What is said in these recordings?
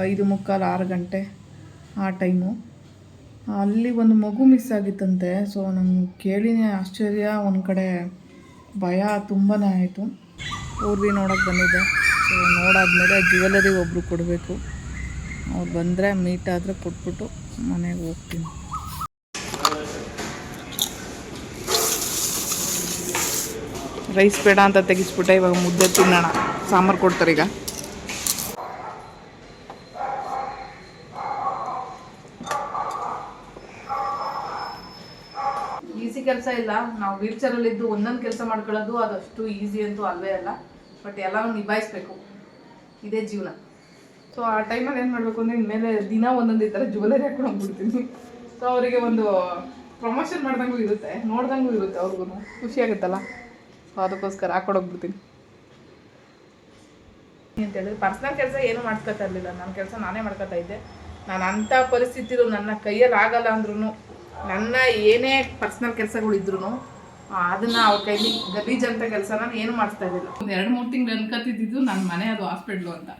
5:45 6 ಗಂಟೆ ಆ ಟೈಮು. ಅಲ್ಲಿ ಒಂದು ಮಗು ಮಿಸ್ ಆಗಿತ್ತಂತೆ. ಸೊ ನಂಗೆ ಕೇಳಿನೇ ಆಶ್ಚರ್ಯ, ಒಂದು ಕಡೆ ಭಯ ತುಂಬಾ ಆಯಿತು. ಊರ್ವಿ ನೋಡೋಕ್ಕೆ ಬಂದಿದ್ದೆ. ಸೊ ನೋಡಾದ್ಮೇಲೆ ಜ್ಯುವೆಲರಿ ಒಬ್ಬರು ಕೊಡಬೇಕು. ಅವ್ರು ಬಂದರೆ ಮೀಟ್ ಆದರೆ ಕೊಟ್ಬಿಟ್ಟು ಮನೆಗೆ ಹೋಗ್ತೀನಿ. ರೈಸ್ ಬೇಡ ಅಂತ ತೆಗಿಸ್ಬಿಟ್ಟೆ. ಇವಾಗ ಮುದ್ದೆ ತಿನ್ನೋಣ. ಸಾಂಬಾರು ಕೊಡ್ತಾರೆ ಈಗ. ಈಸಿ ಕೆಲಸ ಇಲ್ಲ. ನಾವು ವೀಲ್ಚರಲ್ಲಿದ್ದು ಒಂದೊಂದು ಕೆಲಸ ಮಾಡ್ಕೊಳ್ಳೋದು ಅದಷ್ಟು ಈಸಿ ಅಂತೂ ಅಲ್ವೇ ಅಲ್ಲ. ಬಟ್ ಎಲ್ಲನೂ ನಿಭಾಯಿಸ್ಬೇಕು, ಇದೇ ಜೀವನ. ಸೊ ಆ ಟೈಮಲ್ಲಿ ಏನು ಮಾಡಬೇಕು ಅಂದರೆ ಇನ್ಮೇಲೆ ದಿನ ಒಂದೊಂದು ಈ ಥರ ಜ್ಯುವೆಲರಿ ಹಾಕೊಂಡು ಹೋಗ್ಬಿಡ್ತೀನಿ. ಸೊ ಅವರಿಗೆ ಒಂದು ಪ್ರಮೋಷನ್ ಮಾಡ್ದಂಗೂ ಇರುತ್ತೆ, ನೋಡ್ದಂಗೂ ಇರುತ್ತೆ, ಅವ್ರಿಗೂ ಖುಷಿ ಆಗುತ್ತಲ್ಲ. ಸೊ ಅದಕ್ಕೋಸ್ಕರ ಹಾಕೊಂಡೋಗ್ಬಿಡ್ತೀನಿ. ಅಂತೇಳಿದ್ರೆ ಪರ್ಸ್ನಲ್ ಕೆಲಸ ಏನೂ ಮಾಡ್ಕೊತಾ ಇರಲಿಲ್ಲ. ನನ್ನ ಕೆಲಸ ನಾನೇ ಮಾಡ್ಕೊತಾ ಇದ್ದೆ. ನಾನು ಅಂಥ ಪರಿಸ್ಥಿತಿರು ನನ್ನ ಕೈಯಲ್ಲಿ ಆಗಲ್ಲ ಅಂದ್ರೂ, ನನ್ನ ಏನೇ ಪರ್ಸ್ನಲ್ ಕೆಲಸಗಳಿದ್ರು ಅದನ್ನು ಅವ್ರ ಕೈಲಿ ಗಲೀಜಂಥ ಕೆಲಸ ನಾನು ಏನು ಮಾಡಿಸ್ತಾ ಇದ್ದಿಲ್ಲ. ಒಂದು 2-3 ತಿಂಗಳು ಅನ್ಕತ್ತಿದ್ದು ನನ್ನ ಮನೆ ಅದು ಹಾಸ್ಪಿಟ್ಲು ಅಂತ.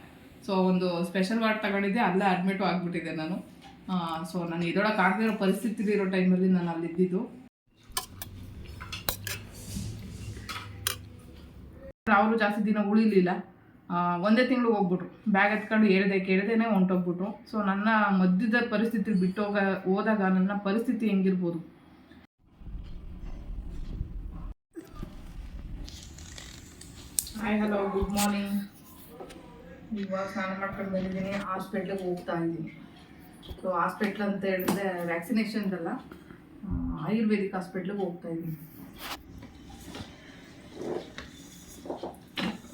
ಸೊ ಒಂದು ಸ್ಪೆಷಲ್ ವಾರ್ಡ್ ತಗೊಂಡಿದ್ದೆ, ಅಲ್ಲೇ ಅಡ್ಮಿಟು ಆಗಿಬಿಟ್ಟಿದ್ದೆ ನಾನು. ಸೊ ನಾನು ಇದೊಳಗೆ ಆಗದಿರೋ ಪರಿಸ್ಥಿತಿ ಇರೋ ಟೈಮಲ್ಲಿ ನಾನು ಅಲ್ಲಿದ್ದು. ಅವರು ಜಾಸ್ತಿ ದಿನ ಉಳಿಲಿಲ್ಲ. ಒಂದೇ ತಿಂಗಳು ಹೋಗ್ಬಿಟ್ರು. ಬ್ಯಾಗ್ ಎತ್ಕೊಂಡು ಕೇಳ್ದೇನೆ ಹೊಂಟೋಗ್ಬಿಟ್ರು. ಸೊ ನನ್ನ ಮಧ್ಯದ ಪರಿಸ್ಥಿತಿ ಹೋದಾಗ ನನ್ನ ಪರಿಸ್ಥಿತಿ ಹೆಂಗಿರ್ಬೋದು. Hi, hello, good morning. ಇವಾಗ ಸ್ನಾನ ಮಾಡ್ಕೊಂಡು ಬಂದಿದ್ದೀನಿ. ಹಾಸ್ಪಿಟ್ಲಿಗೆ ಹೋಗ್ತಾ ಇದ್ದೀನಿ. ಸೊ ಹಾಸ್ಪಿಟ್ಲ್ ಅಂತ ಹೇಳಿದ್ರೆ ವ್ಯಾಕ್ಸಿನೇಷನ್ದಲ್ಲ, ಆಯುರ್ವೇದಿಕ್ ಹಾಸ್ಪಿಟ್ಲಿಗೆ ಹೋಗ್ತಾ ಇದ್ದೀನಿ.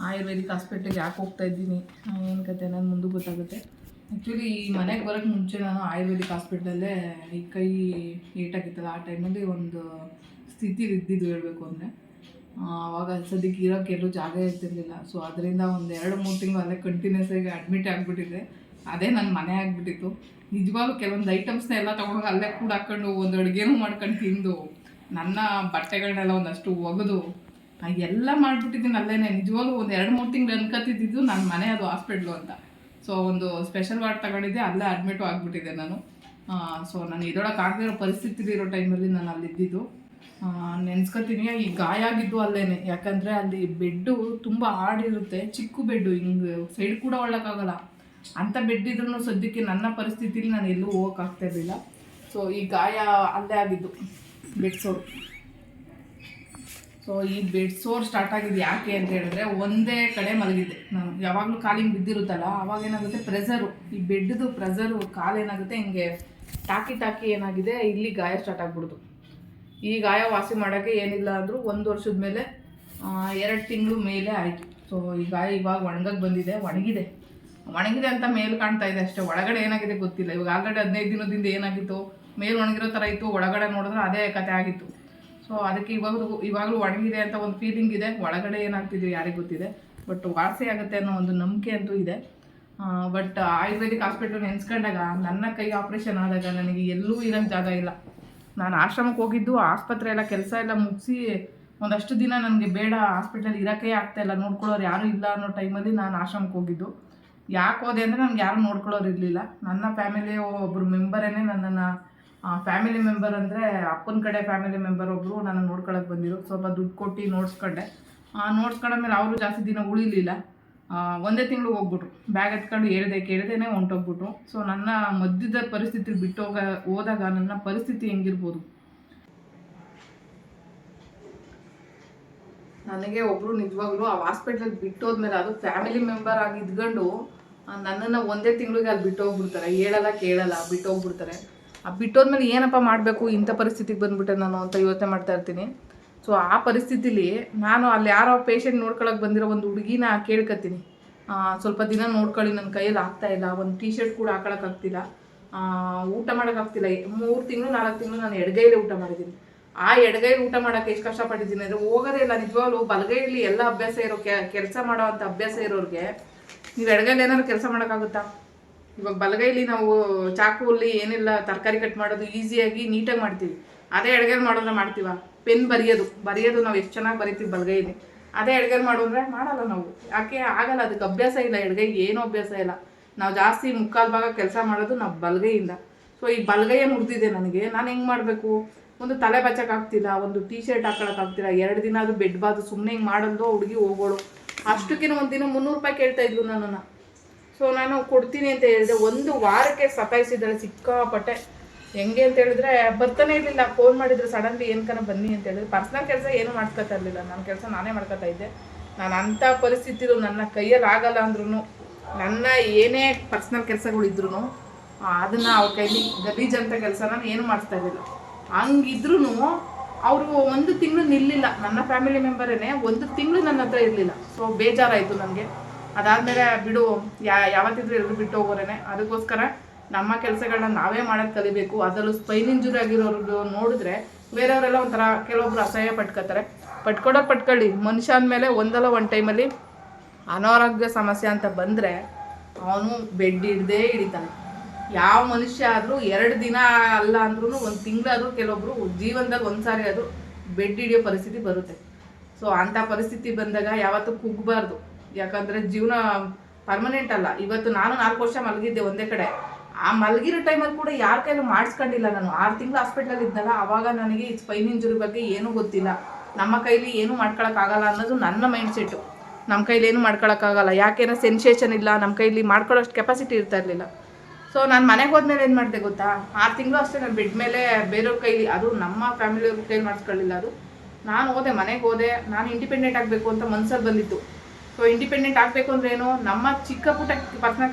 ಆಯುರ್ವೇದಿಕ್ ಹಾಸ್ಪಿಟ್ಲಿಗೆ ಯಾಕೆ ಹೋಗ್ತಾ ಇದ್ದೀನಿ, ಏನು ಕತೆ ನಾನು ಮುಂದೆ ಗೊತ್ತಾಗುತ್ತೆ. ಆ್ಯಕ್ಚುಲಿ ಈ ಮನೆಗೆ ಬರೋಕ್ಕೆ ಮುಂಚೆ ನಾನು ಆಯುರ್ವೇದಿಕ್ ಹಾಸ್ಪಿಟ್ಲಲ್ಲೇ ಈ ಕೈ ಏಟಾಗಿತ್ತಲ್ಲ, ಆ ಟೈಮಲ್ಲಿ ಒಂದು ಸ್ಥಿತಿ ಇದ್ದಿದ್ದು ಹೇಳಬೇಕು ಅಂದರೆ. ಆವಾಗ ಸದ್ಯಕ್ಕೆ ಇರೋಕ್ಕೆ ಎಲ್ಲೂ ಜಾಗ ಇರ್ತಿರ್ಲಿಲ್ಲ. ಸೊ ಅದರಿಂದ ಒಂದು 2-3 ತಿಂಗಳು ಅಲ್ಲೇ ಕಂಟಿನ್ಯೂಸ್ ಆಗಿ ಅಡ್ಮಿಟ್ ಆಗಿಬಿಟ್ಟಿದ್ದೆ. ಅದೇ ನನ್ನ ಮನೆ ಆಗಿಬಿಟ್ಟಿತ್ತು. ನಿಜವಾಗ್ಲೂ ಕೆಲವೊಂದು ಐಟಮ್ಸ್ನ ಎಲ್ಲ ತೊಗೊಂಡೋಗಿ ಅಲ್ಲೇ ಕೂಡ ಹಾಕ್ಕೊಂಡು ಒಂದು ಅಡುಗೆನೂ ಮಾಡ್ಕೊಂಡು ತಿಂದು, ನನ್ನ ಬಟ್ಟೆಗಳನ್ನೆಲ್ಲ ಒಂದಷ್ಟು ಒಗೆದು ಎಲ್ಲ ಮಾಡಿಬಿಟ್ಟಿದ್ದೀನಿ ಅಲ್ಲೇ. ನಿಜವಾಗ್ಲೂ ಒಂದು 2-3 ತಿಂಗಳು ಅನ್ಕತ್ತಿದ್ದು ನನ್ನ ಮನೆ ಅದು ಹಾಸ್ಪಿಟ್ಲು ಅಂತ. ಸೊ ಒಂದು ಸ್ಪೆಷಲ್ ವಾರ್ಡ್ ತಗೊಂಡಿದ್ದೆ, ಅಲ್ಲೇ ಅಡ್ಮಿಟು ಆಗಿಬಿಟ್ಟಿದ್ದೆ ನಾನು. ಸೊ ನಾನು ಇದೊಳಗೆ ಆಗದಿರೋ ಪರಿಸ್ಥಿತಿ ಇರೋ ಟೈಮಲ್ಲಿ ನಾನು ಅಲ್ಲಿದ್ದು. ನೆನ್ಸ್ಕೊತೀನಿ, ಈ ಗಾಯ ಆಗಿದ್ದು ಅಲ್ಲೇ. ಯಾಕಂದರೆ ಅಲ್ಲಿ ಬೆಡ್ಡು ತುಂಬ ಹಾರ್ಡಿರುತ್ತೆ, ಚಿಕ್ಕ ಬೆಡ್ಡು, ಹಿಂಗೆ ಸೈಡ್ ಕೂಡ ಒಳ್ಳಕ್ಕಾಗಲ್ಲ. ಅಂಥ ಬೆಡ್ ಇದ್ರೂ ಸದ್ಯಕ್ಕೆ ನನ್ನ ಪರಿಸ್ಥಿತಿಲಿ ನಾನು ಎಲ್ಲೂ ಹೋಗೋಕ್ಕಾಗ್ತಾ ಇರಲಿಲ್ಲ. ಸೊ ಈ ಗಾಯ ಅಲ್ಲೇ ಆಗಿದ್ದು, ಬೆಡ್ ಸೋರು. ಸೊ ಈ ಬೆಡ್ ಸೋರ್ ಸ್ಟಾರ್ಟ್ ಆಗಿದ್ದು ಯಾಕೆ ಅಂತ ಹೇಳಿದ್ರೆ, ಒಂದೇ ಕಡೆ ಮಲಗಿದ್ದೆ ನಾನು. ಯಾವಾಗಲೂ ಕಾಲಿಂಗ್ ಬಿದ್ದಿರುತ್ತಲ್ಲ, ಅವಾಗ ಏನಾಗುತ್ತೆ, ಪ್ರೆಸರು, ಈ ಬೆಡ್ದು ಪ್ರೆಸರು ಕಾಲೇನಾಗುತ್ತೆ ಹಿಂಗೆ ಟಾಕಿ ಏನಾಗಿದೆ, ಇಲ್ಲಿ ಗಾಯ ಸ್ಟಾರ್ಟ್ ಆಗಿಬಿಡ್ತು. ಈ ಗಾಯ ವಾಸಿ ಮಾಡೋಕ್ಕೆ ಏನಿಲ್ಲ ಅಂದರೂ 1 ವರ್ಷದ ಮೇಲೆ 2 ತಿಂಗಳು ಮೇಲೆ ಆಯಿತು. ಸೊ ಈ ಗಾಯ ಇವಾಗ ಒಣಗಿದೆ ಅಂತ ಮೇಲೆ ಕಾಣ್ತಾ ಇದೆ ಅಷ್ಟೇ. ಒಳಗಡೆ ಏನಾಗಿದೆ ಗೊತ್ತಿಲ್ಲ. ಇವಾಗ ಆಲ್ರೆಡಿ 15 ದಿನದಿಂದ ಏನಾಗಿತ್ತು, ಮೇಲೆ ಒಣಗಿರೋ ಥರ ಇತ್ತು, ಒಳಗಡೆ ನೋಡಿದ್ರೆ ಅದೇ ಕತೆ ಆಗಿತ್ತು. ಸೊ ಅದಕ್ಕೆ ಇವಾಗಲೂ ಒಣಗಿದೆ ಅಂತ ಒಂದು ಫೀಲಿಂಗ್ ಇದೆ. ಒಳಗಡೆ ಏನಾಗ್ತಿದೆ ಯಾರಿಗೆ ಗೊತ್ತಿದೆ. ಬಟ್ ವಾಸಿ ಆಗುತ್ತೆ ಅನ್ನೋ ಒಂದು ನಂಬಿಕೆ ಅಂತೂ ಇದೆ. ಬಟ್ ಆಯುರ್ವೇದಿಕ್ ಹಾಸ್ಪಿಟ್ಲ್ ನೆನೆಸ್ಕೊಂಡಾಗ, ನನ್ನ ಕೈ ಆಪ್ರೇಷನ್ ಆದಾಗ ನನಗೆ ಎಲ್ಲೂ ಇರೋಕ್ಕೆ ಜಾಗ ಇಲ್ಲ. ನಾನು ಆಶ್ರಮಕ್ಕೆ ಹೋಗಿದ್ದು, ಆಸ್ಪತ್ರೆ ಎಲ್ಲ ಕೆಲಸ ಎಲ್ಲ ಮುಗಿಸಿ ಒಂದಷ್ಟು ದಿನ ನನಗೆ ಬೇಡ, ಹಾಸ್ಪಿಟಲ್ ಇರೋಕ್ಕೆ ಆಗ್ತಾಯಿಲ್ಲ, ನೋಡ್ಕೊಳ್ಳೋರು ಯಾರೂ ಇಲ್ಲ ಅನ್ನೋ ಟೈಮಲ್ಲಿ ನಾನು ಆಶ್ರಮಕ್ಕೆ ಹೋಗಿದ್ದು. ಯಾಕೆ ಹೋದೆ ಅಂದರೆ ನನಗೆ ಯಾರೂ ನೋಡ್ಕೊಳ್ಳೋರು ಇರಲಿಲ್ಲ. ನನ್ನ ಫ್ಯಾಮಿಲಿ ಒಬ್ಬರು ಮೆಂಬರೇ ನನ್ನನ್ನು, ಫ್ಯಾಮಿಲಿ ಮೆಂಬರ್ ಅಂದರೆ ಅಪ್ಪನ ಕಡೆ ಫ್ಯಾಮಿಲಿ ಮೆಂಬರ್ ಒಬ್ಬರು ನನ್ನ ನೋಡ್ಕೊಳ್ಳೋಕೆ ಬಂದಿರು. ಸ್ವಲ್ಪ ದುಡ್ಡು ಕೊಟ್ಟು ನೋಡ್ಸ್ಕೊಂಡೆ. ನೋಡ್ಸ್ಕೊಂಡ್ಮೇಲೆ ಅವರು ಜಾಸ್ತಿ ದಿನ ಉಳಿಲಿಲ್ಲ. ಒಂದೇ ತಿಂಗಳು ಹೋಗ್ಬಿಟ್ರು. ಬ್ಯಾಗ್ ಎತ್ಕೊಂಡು ಕೇಳ್ದೇನೆ ಹೊಂಟೋಗ್ಬಿಟ್ರು. ಸೊ ನನ್ನ ಮಧ್ಯದ ಪರಿಸ್ಥಿತಿ ಹೋದಾಗ ನನ್ನ ಪರಿಸ್ಥಿತಿ ಹೆಂಗಿರ್ಬೋದು. ನನಗೆ ಒಬ್ಬರು ನಿಜವಾಗ್ಲೂ ಆ ಹಾಸ್ಪಿಟ್ಲಲ್ಲಿ ಬಿಟ್ಟೋದ್ಮೇಲೆ, ಅದು ಫ್ಯಾಮಿಲಿ ಮೆಂಬರ್ ಆಗಿ ಇದ್ಕೊಂಡು ನನ್ನನ್ನು ಒಂದೇ ತಿಂಗಳಿಗೆ ಅಲ್ಲಿ ಬಿಟ್ಟೋಗ್ಬಿಡ್ತಾರೆ. ಹೇಳಲ್ಲ ಕೇಳಲ್ಲ, ಬಿಟ್ಟೋಗ್ಬಿಡ್ತಾರೆ. ಬಿಟ್ಟೋದ್ಮೇಲೆ ಏನಪ್ಪ ಮಾಡಬೇಕು, ಇಂಥ ಪರಿಸ್ಥಿತಿಗೆ ಬಂದುಬಿಟ್ಟೆ ನಾನು ಅಂತ ಯೋಚನೆ ಮಾಡ್ತಾ ಇರ್ತೀನಿ. ಸೊ ಆ ಪರಿಸ್ಥಿತಿಲಿ ನಾನು ಅಲ್ಲಿ ಯಾರೋ ಪೇಷಂಟ್ ನೋಡ್ಕೊಳಕ್ಕೆ ಬಂದಿರೋ ಒಂದು ಹುಡುಗಿನ ಕೇಳ್ಕೊತೀನಿ, ಸ್ವಲ್ಪ ದಿನ ನೋಡ್ಕೊಳ್ಳಿ, ನನ್ನ ಕೈಯಲ್ಲಿ ಆಗ್ತಾಯಿಲ್ಲ, ಒಂದು ಟೀ ಶರ್ಟ್ ಕೂಡ ಹಾಕೊಳಕ್ಕಾಗ್ತಿಲ್ಲ, ಊಟ ಮಾಡೋಕ್ಕಾಗ್ತಿಲ್ಲ. 3 ತಿಂಗಳು 4 ತಿಂಗಳು ನಾನು ಎಡಗೈಲಿ ಊಟ ಮಾಡಿದ್ದೀನಿ. ಆ ಎಡಗೈಲಿ ಊಟ ಮಾಡೋಕ್ಕೆ ಎಷ್ಟು ಕಷ್ಟಪಟ್ಟಿದ್ದೀನಿ ಅಂದರೆ ಹೋಗೋದೇ ಇಲ್ಲ. ನಿಜವಾಗ್ಲೂ ಬಲಗೈಲಿ ಎಲ್ಲ ಅಭ್ಯಾಸ ಇರೋ ಕೆಲಸ ಮಾಡೋ ಅಂಥ ಅಭ್ಯಾಸ ಇರೋರಿಗೆ ನೀವು ಎಡಗೈಲಿ ಏನಾದ್ರು ಕೆಲಸ ಮಾಡೋಕ್ಕಾಗುತ್ತಾ? ಇವಾಗ ಬಲಗೈಲಿ ನಾವು ಚಾಕುವಲ್ಲಿ ಏನಿಲ್ಲ ತರಕಾರಿ ಕಟ್ ಮಾಡೋದು ಈಸಿಯಾಗಿ ನೀಟಾಗಿ ಮಾಡ್ತೀವಿ. ಅದೇ ಎಡಗೈಲಿ ಮಾಡೋದ್ರೆ ಮಾಡ್ತೀವ? ಪೆನ್ ಬರೆಯೋದು ನಾವು ಎಷ್ಟು ಚೆನ್ನಾಗಿ ಬರಿತೀವಿ ಬಲಗೈಲಿ. ಅದೇ ಎಡಗೈಲಿ ಮಾಡೋದ್ರೆ ಮಾಡಲ್ಲ ನಾವು. ಯಾಕೆ ಆಗಲ್ಲ? ಅದಕ್ಕೆ ಅಭ್ಯಾಸ ಇಲ್ಲ. ಎಡಗೈಗೆ ಏನೂ ಅಭ್ಯಾಸ ಇಲ್ಲ. ನಾವು ಜಾಸ್ತಿ ಮುಕ್ಕಾಲು ಭಾಗ ಕೆಲಸ ಮಾಡೋದು ನಾವು ಬಲಗೈಯಿಂದ. ಸೊ ಈ ಬಲಗೈಯೇ ಮುರಿದಿದೆ ನನಗೆ. ನಾನು ಹೆಂಗೆ ಮಾಡಬೇಕು? ಒಂದು ತಲೆ ಬಚ್ಚಕ್ಕಾಗ್ತಿಲ್ಲ, ಒಂದು ಟೀ ಶರ್ಟ್ ಹಾಕೊಳಕ್ಕಾಗ್ತಿಲ್ಲ. 2 ದಿನ ಅದು ಬೆಡ್ ಬಾದು ಸುಮ್ಮನೆ ಹಿಂಗೆ ಮಾಡೋದು ಹುಡುಗಿ ಹೋಗೋಳು. ಅಷ್ಟಕ್ಕಿಂತ ಒಂದು ದಿನ 300 ರೂಪಾಯಿ ಕೇಳ್ತಾಯಿದ್ಲು ನನ್ನನ್ನು. ಸೊ ನಾನು ಕೊಡ್ತೀನಿ ಅಂತ ಹೇಳಿದೆ. 1 ವಾರಕ್ಕೆ ಸತಾಯಿಸಿದ್ದಾಳೆ ಸಿಕ್ಕಾಪಟ್ಟೆ. ಹೆಂಗೆ ಅಂತ ಹೇಳಿದ್ರೆ ಬರ್ತಾನೆ ಇರಲಿಲ್ಲ. ಫೋನ್ ಮಾಡಿದ್ರು ಸಡನ್ಲಿ ಏನಕನ ಬನ್ನಿ ಅಂತ ಹೇಳಿದ್ರೆ. ಪರ್ಸ್ನಲ್ ಕೆಲಸ ಏನೂ ಮಾಡ್ಕೊತಾ ಇರಲಿಲ್ಲ. ನನ್ನ ಕೆಲಸ ನಾನೇ ಮಾಡ್ಕೊತಾ ಇದ್ದೆ. ನಾನು ಅಂಥ ಪರಿಸ್ಥಿತಿರು ನನ್ನ ಕೈಯಲ್ಲಿ ಆಗಲ್ಲ ಅಂದ್ರೂ, ನನ್ನ ಏನೇ ಪರ್ಸ್ನಲ್ ಕೆಲಸಗಳಿದ್ರು ಅದನ್ನು ಅವ್ರ ಕೈಲಿ ಗಲೀಜ್ ಅಂತ ಕೆಲಸ ನಾನು ಏನೂ ಮಾಡಿಸ್ತಾ ಇರಲಿಲ್ಲ. ಹಂಗಿದ್ರೂ ಅವರು 1 ತಿಂಗಳು ನಿಲ್ಲಿಲ್ಲ. ನನ್ನ ಫ್ಯಾಮಿಲಿ ಮೆಂಬರೇ 1 ತಿಂಗಳು ನನ್ನ ಹತ್ರ ಇರಲಿಲ್ಲ. ಸೊ ಬೇಜಾರಾಯಿತು ನನಗೆ. ಅದಾದಮೇಲೆ ಬಿಡು, ಯಾವತ್ತಿದ್ರೂ ಎಲ್ಲರೂ ಬಿಟ್ಟು ಹೋಗೋರೇನೆ. ಅದಕ್ಕೋಸ್ಕರ ನಮ್ಮ ಕೆಲಸಗಳನ್ನ ನಾವೇ ಮಾಡೋದು ಕಲಿಬೇಕು. ಅದರಲ್ಲೂ ಸ್ಪೈನ್ ಇಂಜುರಿ ಆಗಿರೋರು ನೋಡಿದ್ರೆ ಬೇರೆಯವರೆಲ್ಲ ಒಂಥರ ಕೆಲವೊಬ್ರು ಅಸಹ್ಯ ಪಟ್ಕೋತಾರೆ. ಪಟ್ಕೊಳ್ಳಿ. ಮನುಷ್ಯ ಅಂದಮೇಲೆ ಒಂದಲ್ಲ ಒಂದು ಟೈಮಲ್ಲಿ ಅನಾರೋಗ್ಯ ಸಮಸ್ಯೆ ಅಂತ ಬಂದರೆ ಅವನು ಬೆಡ್ ಹಿಡ್ದೇ ಹಿಡಿತಾನೆ. ಯಾವ ಮನುಷ್ಯ ಆದರೂ 2 ದಿನ ಅಲ್ಲ ಅಂದ್ರೂ 1 ತಿಂಗಳಾದರೂ ಕೆಲವೊಬ್ರು ಜೀವನದಲ್ಲಿ 1 ಸಾರಿ ಆದರೂ ಬೆಡ್ ಹಿಡಿಯೋ ಪರಿಸ್ಥಿತಿ ಬರುತ್ತೆ. ಸೊ ಅಂಥ ಪರಿಸ್ಥಿತಿ ಬಂದಾಗ ಯಾವತ್ತೂ ಕುಗ್ಗಬಾರ್ದು. ಯಾಕಂದರೆ ಜೀವನ ಪರ್ಮನೆಂಟ್ ಅಲ್ಲ. ಇವತ್ತು ನಾನು 4 ವರ್ಷ ಮಲಗಿದ್ದೆ ಒಂದೇ ಕಡೆ. ಆ ಮಲಗಿರೋ ಟೈಮಲ್ಲಿ ಕೂಡ ಯಾರ ಕೈಲೂ ಮಾಡಿಸ್ಕೊಂಡಿಲ್ಲ. ನಾನು 6 ತಿಂಗಳು ಹಾಸ್ಪಿಟ್ಲಲ್ಲಿ ಇದ್ನಲ್ಲ, ಆವಾಗ ನನಗೆ ಈ ಸ್ಪೈನ್ ಇಂಜುರಿ ಬಗ್ಗೆ ಏನೂ ಗೊತ್ತಿಲ್ಲ. ನಮ್ಮ ಕೈಲಿ ಏನೂ ಮಾಡ್ಕೊಳಕ್ಕಾಗಲ್ಲ ಅನ್ನೋದು ನನ್ನ ಮೈಂಡ್ ಸೆಟ್ಟು. ನಮ್ಮ ಕೈಲಿ ಏನೂ ಮಾಡ್ಕೊಳಕ್ಕಾಗಲ್ಲ, ಯಾಕೆಂದರೆ ಸೆನ್ಸೇಷನ್ ಇಲ್ಲ, ನಮ್ಮ ಕೈಲಿ ಮಾಡ್ಕೊಳ್ಳೋಷ್ಟು ಕೆಪಾಸಿಟಿ ಇರ್ತಾ ಇರಲಿಲ್ಲ. ಸೊ ನಾನು ಮನೆಗೆ ಹೋದ್ಮೇಲೆ ಏನು ಮಾಡಿದೆ ಗೊತ್ತಾ? 6 ತಿಂಗಳು ಅಷ್ಟೇ ನಾನು ಬೆಡ್ ಮೇಲೆ ಬೇರೆಯವ್ರ ಕೈಲಿ, ಅದು ನಮ್ಮ ಫ್ಯಾಮಿಲಿಯವ್ರ ಕೈಲಿ ಮಾಡಿಸ್ಕೊಳ್ಳಿಲ್ಲ. ಅದು ನಾನು ಮನೆಗೆ ಹೋದೆ. ನಾನು ಇಂಡಿಪೆಂಡೆಂಟ್ ಆಗಬೇಕು ಅಂತ ಮನ್ಸಲ್ಲಿ ಬಂದಿತ್ತು. ಸೊ ಇಂಡಿಪೆಂಡೆಂಟ್ ಆಗಬೇಕು ಅಂದ್ರೆ ಏನು? ನಮ್ಮ ಚಿಕ್ಕ ಪುಟ್ಟ ಪರ್ಸನಲ್